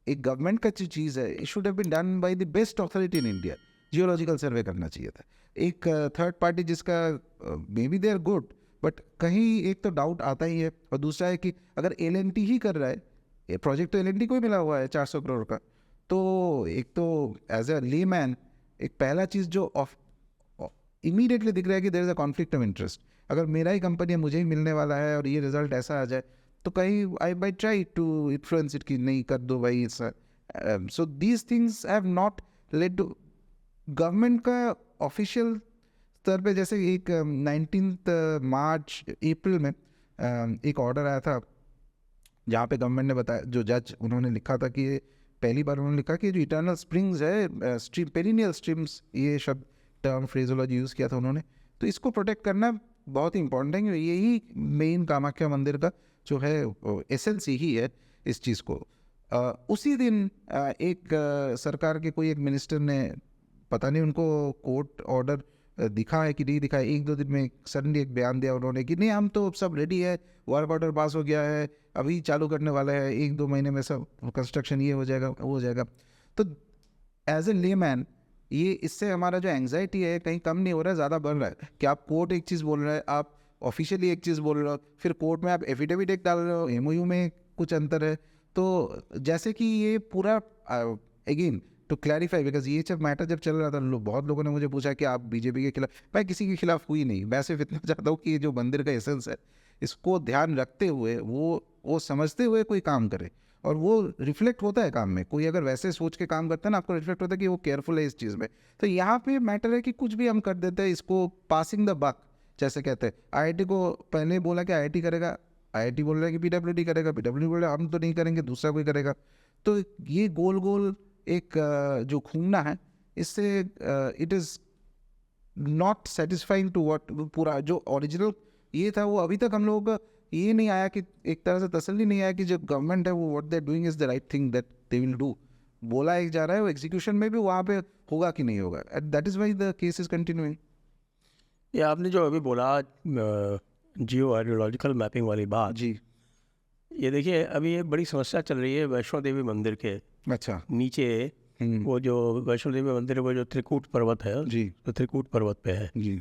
एक गवर्नमेंट का जो चीज़ है, it should have been done by the best authority in India. Geological survey करना चाहिए था। एक थर्ड पार्टी जिसका maybe they are good, but कहीं एक तो डाउट आता ही है। और दूसरा है कि अगर एलएनटी ही कर रहा है, ये प्रोजेक्ट तो एलएनटी को ही मिला हुआ है 400 करोड़ का, तो एक तो एज ए लेमैन एक पहला चीज़ जो इमीडिएटली दिख रहा है कि there is a conflict of interest. अगर मेरा ही कंपनी है, मुझे ही मिलने वाला है और ये रिजल्ट ऐसा आ जाए, तो कहीं I by try to influence it कि नहीं कर दो भाई sir. So these things have not led to government का ऑफिशियल स्तर पे। जैसे एक 19 मार्च अप्रैल में एक ऑर्डर आया था जहाँ पे गवर्नमेंट ने बताया, जो जज उन्होंने लिखा था कि पहली बार उन्होंने लिखा कि जो इटर्नल स्प्रिंग्स है, स्ट्रीम, पेरिनियल स्ट्रीम्स, ये शब्द टर्म फ्रेजोलॉजी यूज़ किया था उन्होंने, तो इसको प्रोटेक्ट करना बहुत इंपॉर्टेंट है। यही मेन कामाख्या मंदिर का जो है एसेंस ही है इस चीज़ को। उसी दिन एक सरकार के कोई एक मिनिस्टर ने, पता नहीं उनको कोर्ट ऑर्डर दिखा है कि नहीं दिखा है, 1-2 दिन में सडनली एक बयान दिया उन्होंने कि नहीं हम तो सब रेडी है, वर्क ऑर्डर पास हो गया है, अभी चालू करने वाला है, 1-2 महीने में सब कंस्ट्रक्शन ये हो जाएगा वो हो जाएगा। तो एज ए लेमैन ये इससे हमारा जो एंग्जाइटी है कहीं कम नहीं हो रहा है, ज़्यादा बढ़ रहा है कि आप कोर्ट एक चीज़ बोल रहे हैं, आप ऑफिशियली एक चीज़ बोल रहे हो, फिर कोर्ट में आप एफिडेविट एक डाल रहे हो, एमओयू में कुछ अंतर है। तो जैसे कि ये पूरा अगेन टू क्लैरिफाई, बिकॉज ये जब मैटर जब चल रहा था बहुत लोगों ने मुझे पूछा कि आप बीजेपी के खिलाफ, मैं किसी के खिलाफ हुई नहीं, मैं सिर्फ इतना चाहता हूँ कि ये जो मंदिर का एसेंस है इसको ध्यान रखते हुए वो समझते हुए कोई काम करे, और वो रिफ्लेक्ट होता है काम में। कोई अगर वैसे सोच के काम करता है ना, आपको रिफ्लेक्ट होता है कि वो केयरफुल है इस चीज़ में। तो यहाँ पे मैटर है कि कुछ भी हम कर देते हैं, इसको पासिंग द बक जैसे कहते हैं। आईआईटी को पहले बोला कि आईआईटी करेगा, आईआईटी बोल रहा है कि पीडब्ल्यूडी करेगा, पीडब्ल्यूडी बोल रहा है हम तो नहीं करेंगे, दूसरा कोई करेगा। तो ये गोल गोल एक जो घूमना है, इससे it is not satisfying to what पूरा जो ओरिजिनल ये था, वो अभी तक हम लोगों का ये नहीं आया कि एक तरह से तसल्ली नहीं आया कि जो गवर्नमेंट है वो what they doing is the right thing that they will do. बोला एक जा रहा है, वो एग्जीक्यूशन में भी वहाँ पे होगा कि नहीं होगा, that is why the case is continuing. ये आपने जो अभी बोला जियो आइडियोलॉजिकल मैपिंग वाली बात, जी ये देखिए अभी ये बड़ी समस्या चल रही है वैष्णो देवी मंदिर के अच्छा नीचे। वो जो वैष्णो देवी मंदिर है वो जो त्रिकूट पर्वत है, जी तो त्रिकूट पर्वत पे है, जी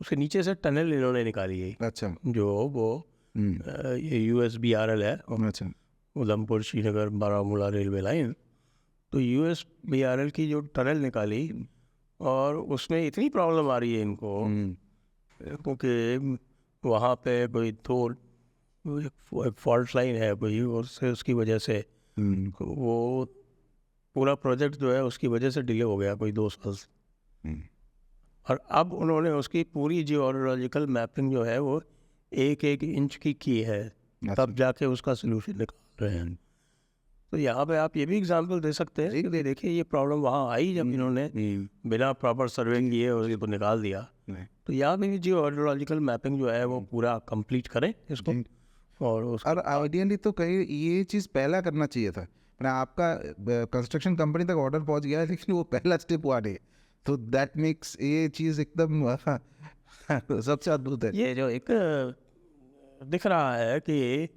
उसके नीचे से टनल इन्होंने निकाली है, अच्छा जो वो ये USBRL है, अच्छा उधमपुर श्रीनगर बारामूला रेलवे लाइन। तो USBRL की जो टनल निकाली, और उसमें इतनी प्रॉब्लम आ रही है इनको क्योंकि वहाँ पे कोई दो फॉल्ट लाइन है कोई, उससे उसकी वजह से वो पूरा प्रोजेक्ट जो है उसकी वजह से डिले हो गया कोई 2 साल से। और अब उन्होंने उसकी पूरी जियोलॉजिकल मैपिंग जो है वो 1-1 इंच की है, तब जाके उसका सोल्यूशन निकाल रहे हैं। तो यहाँ पे आप ये भी एग्जांपल दे सकते हैं कि देखिए ये प्रॉब्लम वहाँ आई जब इन्होंने बिना प्रॉपर सर्वे किए उसको निकाल दिया। तो यहाँ पे भी जियोलॉजिकल मैपिंग जो है वो पूरा कंप्लीट करें इसको, और आइडियली तो कहीं ये चीज़ पहला करना चाहिए था। मैंने आपका कंस्ट्रक्शन कंपनी तक ऑर्डर पहुंच गया है, लेकिन वो पहला स्टेप हुआ नहीं, तो दैट मेक्स ये चीज़ एकदम सबसे अद्भुत है। ये जो एक दिख रहा है कि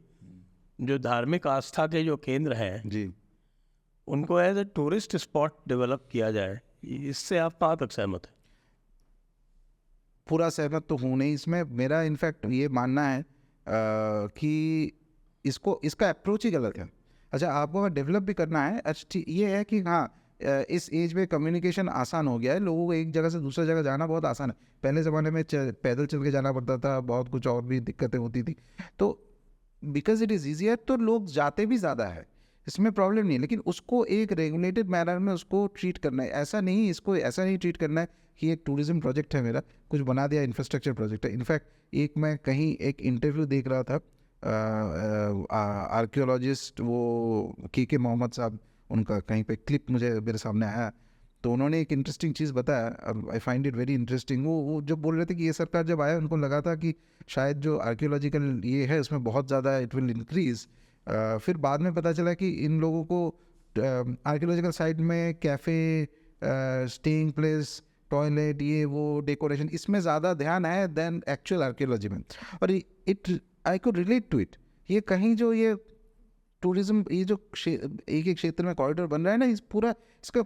जो धार्मिक आस्था के जो केंद्र हैं जी उनको as a tourist spot develop किया जाए, इससे आप कहाँ तक सहमत हैं? पूरा सहमत तो हूँ नहीं इसमें। मेरा इनफैक्ट ये मानना है कि इसका अप्रोच ही गलत है। अच्छा, आपको अगर डेवलप भी करना है, ये है कि हाँ इस एज में कम्युनिकेशन आसान हो गया है, लोगों को एक जगह से दूसरी जगह जाना बहुत आसान है। पहले ज़माने में पैदल चल के जाना पड़ता था, बहुत कुछ और भी दिक्कतें होती थी। तो बिकॉज इट इज़ ईजियर तो लोग जाते भी ज़्यादा है, इसमें प्रॉब्लम नहीं है, लेकिन उसको एक रेगुलेटेड मैनर में उसको ट्रीट करना है। ऐसा नहीं, इसको ऐसा नहीं ट्रीट करना है कि एक टूरिज्म प्रोजेक्ट है मेरा, कुछ बना दिया इंफ्रास्ट्रक्चर प्रोजेक्ट है। इनफैक्ट एक मैं कहीं एक इंटरव्यू देख रहा था, आर्कियोलॉजिस्ट वो के मोहम्मद साहब, उनका कहीं पे क्लिप मेरे सामने आया, तो उन्होंने एक इंटरेस्टिंग चीज़ बताया, I find it very interesting. वो जब बोल रहे थे कि ये सरकार जब आया उनको लगा था कि शायद जो आर्कियोलॉजिकल ये है उसमें बहुत ज़्यादा इट विल इंक्रीज़। फिर बाद में पता चला कि इन लोगों को आर्कियोलॉजिकल साइट में कैफ़े, स्टेइंग प्लेस, टॉयलेट, ये वो डेकोरेशन, इसमें ज़्यादा ध्यान है देन एक्चुअल आर्कियोलॉजी में। और it I could relate to it. ये कहीं जो ये टूरिज्म, ये जो एक एक क्षेत्र में कॉरिडोर बन रहा है ना, इस पूरा इसका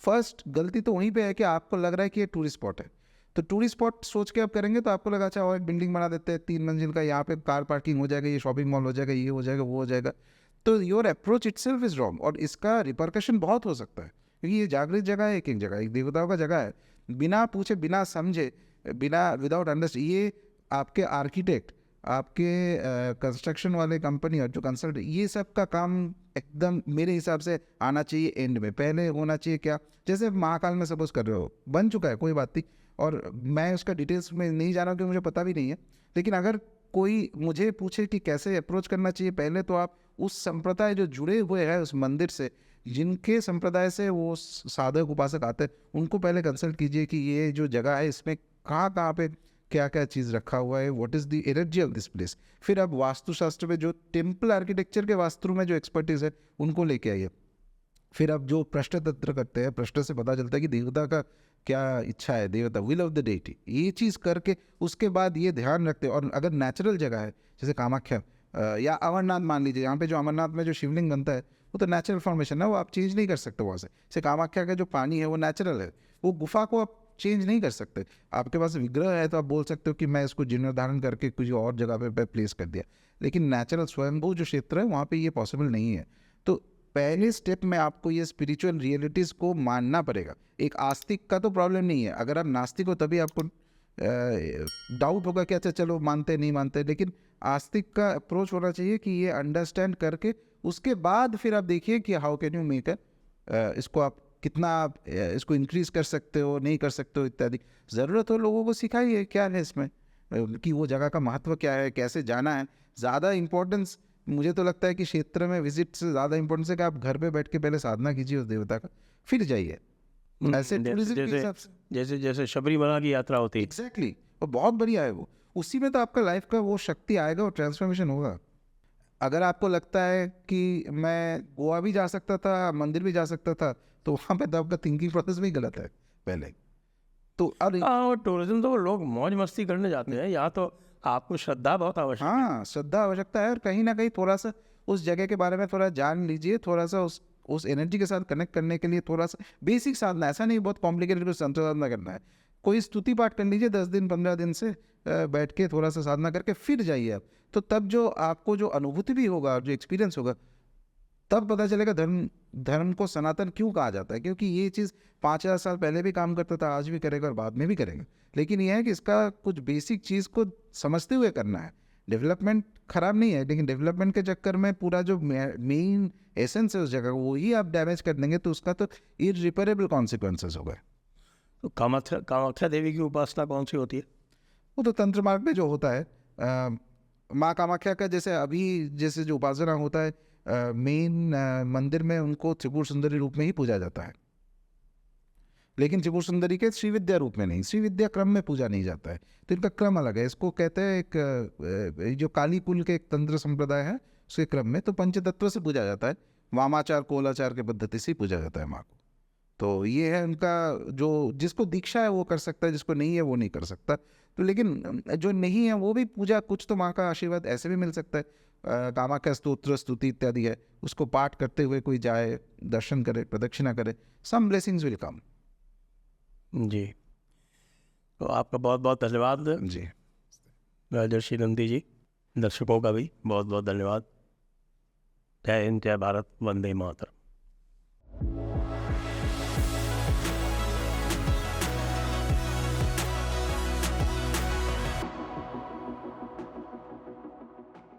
फर्स्ट गलती तो वहीं पे है कि आपको लग रहा है कि ये टूरिस्ट स्पॉट है। तो टूरिस्ट स्पॉट सोच के आप करेंगे तो आपको लगा अच्छा और एक बिल्डिंग बना देते हैं 3 मंजिल का, यहाँ पे कार पार्किंग हो जाएगा, ये शॉपिंग मॉल हो जाएगा, ये हो जाएगा, वो हो जाएगा। तो your approach itself is wrong, और इसका रिपरकशन बहुत हो सकता है, क्योंकि ये जागृत जगह है, एक जगह, एक देवताओं का जगह है। बिना पूछे, बिना समझे, बिना विदाउट अंडरस्टैंड, ये आपके आर्किटेक्ट, आपके कंस्ट्रक्शन वाले कंपनी और जो कंसल्ट, ये सब का काम एकदम मेरे हिसाब से आना चाहिए एंड में। पहले होना चाहिए क्या, जैसे महाकाल में सपोज कर रहे हो, बन चुका है, कोई बात नहीं, और मैं उसका डिटेल्स में नहीं जाना क्योंकि मुझे पता भी नहीं है। लेकिन अगर कोई मुझे पूछे कि कैसे अप्रोच करना चाहिए, पहले तो आप उस संप्रदाय जो जुड़े हुए हैं उस मंदिर से, जिनके संप्रदाय से वो साधक उपासक आते हैं, उनको पहले कंसल्ट कीजिए कि ये जो जगह है इसमें कहाँ पे क्या क्या चीज़ रखा हुआ है, what is the energy of this place. फिर अब वास्तुशास्त्र में जो टेम्पल आर्किटेक्चर के वास्तु में जो एक्सपर्टीज है उनको लेके आइए। फिर अब जो प्रश्न तंत्र करते हैं, प्रश्न से पता चलता है कि देवता का क्या इच्छा है, देवता विल ऑफ द डेटी, ये चीज़ करके उसके बाद ये ध्यान रखते हैं। और अगर नेचुरल जगह है जैसे कामाख्या या अमरनाथ मान लीजिए, यहाँ पे जो अमरनाथ में जो शिवलिंग बनता है वो तो नेचुरल फॉर्मेशन है, वो आप चेंज नहीं कर सकते वहाँ से। जैसे कामाख्या का जो पानी है वो नेचुरल है, वो गुफा को आप चेंज नहीं कर सकते। आपके पास विग्रह है तो आप बोल सकते हो कि मैं इसको जीर्णोद्धारण करके कुछ और जगह पे प्लेस कर दिया, लेकिन नेचुरल स्वयंभू जो क्षेत्र है वहाँ पे ये पॉसिबल नहीं है। तो पहले स्टेप में आपको ये स्पिरिचुअल रियलिटीज़ को मानना पड़ेगा। एक आस्तिक का तो प्रॉब्लम नहीं है, अगर आप नास्तिक हो तभी आपको डाउट होगा कि अच्छा चलो मानते नहीं मानते, लेकिन आस्तिक का अप्रोच होना चाहिए कि ये अंडरस्टैंड करके उसके बाद फिर आप देखिए कि हाउ कैन यू मेक इसको आप कितना आप इसको इंक्रीज कर सकते हो, नहीं कर सकते हो इत्यादि। ज़रूरत हो लोगों को सिखाइए क्या है इसमें, कि वो जगह का महत्व क्या है, कैसे जाना है। ज़्यादा इम्पोर्टेंस मुझे तो लगता है कि क्षेत्र में विजिट से ज़्यादा इम्पोर्टेंस है कि आप घर पे बैठ के पहले साधना कीजिए उस देवता का, फिर जाइए। ऐसे टूरिज्म के हिसाब से जैसे जैसे शबरीमला की यात्रा होती है। एग्जैक्टली, और बहुत बढ़िया है वो। उसी में तो आपका लाइफ का वो शक्ति आएगा और ट्रांसफॉर्मेशन होगा। अगर आपको लगता है कि मैं गोवा भी जा सकता था, मंदिर भी जा सकता था, तो वहाँ पे तो आपका थिंकिंग प्रोसेस भी गलत है पहले तो। अब और टूरिज्म तो लोग मौज मस्ती करने जाते हैं, यहाँ तो आपको श्रद्धा बहुत आवश्यक है। हाँ, श्रद्धा आवश्यकता है, और कहीं ना कहीं थोड़ा सा उस जगह के बारे में थोड़ा जान लीजिए, थोड़ा सा उस एनर्जी के साथ कनेक्ट करने के लिए थोड़ा सा बेसिक साधना, ऐसा नहीं बहुत कॉम्प्लिकेटेड कुछ संत साधना करना है। कोई स्तुति पाठ कर लीजिए 10 दिन 15 दिन से बैठ के थोड़ा सा साधना करके फिर जाइए आप। तो तब जो आपको जो अनुभूति भी होगा, जो एक्सपीरियंस होगा, तब पता चलेगा धर्म को सनातन क्यों कहा जाता है। क्योंकि ये चीज़ 5000 साल पहले भी काम करता था, आज भी करेगा और बाद में भी करेगा। लेकिन यह है कि इसका कुछ बेसिक चीज़ को समझते हुए करना है। डेवलपमेंट खराब नहीं है, लेकिन डेवलपमेंट के चक्कर में पूरा जो मेन एसेंस है उस जगह वो ही आप डैमेज कर देंगे, तो उसका तो इररिपेरेबल कॉन्सिक्वेंसेस होगा। तो कामाख्या देवी की उपासना कौन सी होती है? वो तो तंत्र मार्ग में जो होता है, माँ कामाख्या का जैसे अभी जैसे जो उपासना होता है, मेन मंदिर में उनको त्रिपुर सुंदरी रूप में ही पूजा जाता है, लेकिन त्रिपुर सुंदरी के श्रीविद्या रूप में नहीं, श्रीविद्या क्रम में पूजा नहीं जाता है। तो इनका क्रम अलग है। इसको कहते हैं एक जो काली कुल के एक तंत्र संप्रदाय है उसके क्रम में तो पंचतत्व से पूजा जाता है, वामाचार कोलाचार के पद्धति से पूजा जाता है माँ को। तो ये है उनका, जो जिसको दीक्षा है वो कर सकता है, जिसको नहीं है वो नहीं कर सकता। तो लेकिन जो नहीं है वो भी पूजा, कुछ तो माँ का आशीर्वाद ऐसे भी मिल सकता है। कामाख्या स्तोत्र स्तुति इत्यादि है, उसको पाठ करते हुए कोई जाए, दर्शन करे, प्रदक्षिणा करे, सम ब्लेसिंग्स विल कम। जी, तो आपका बहुत बहुत धन्यवाद जी, राजर्षि नंदी जी। दर्शकों का भी बहुत बहुत धन्यवाद। जय हिंद, जय भारत, वंदे मातरम।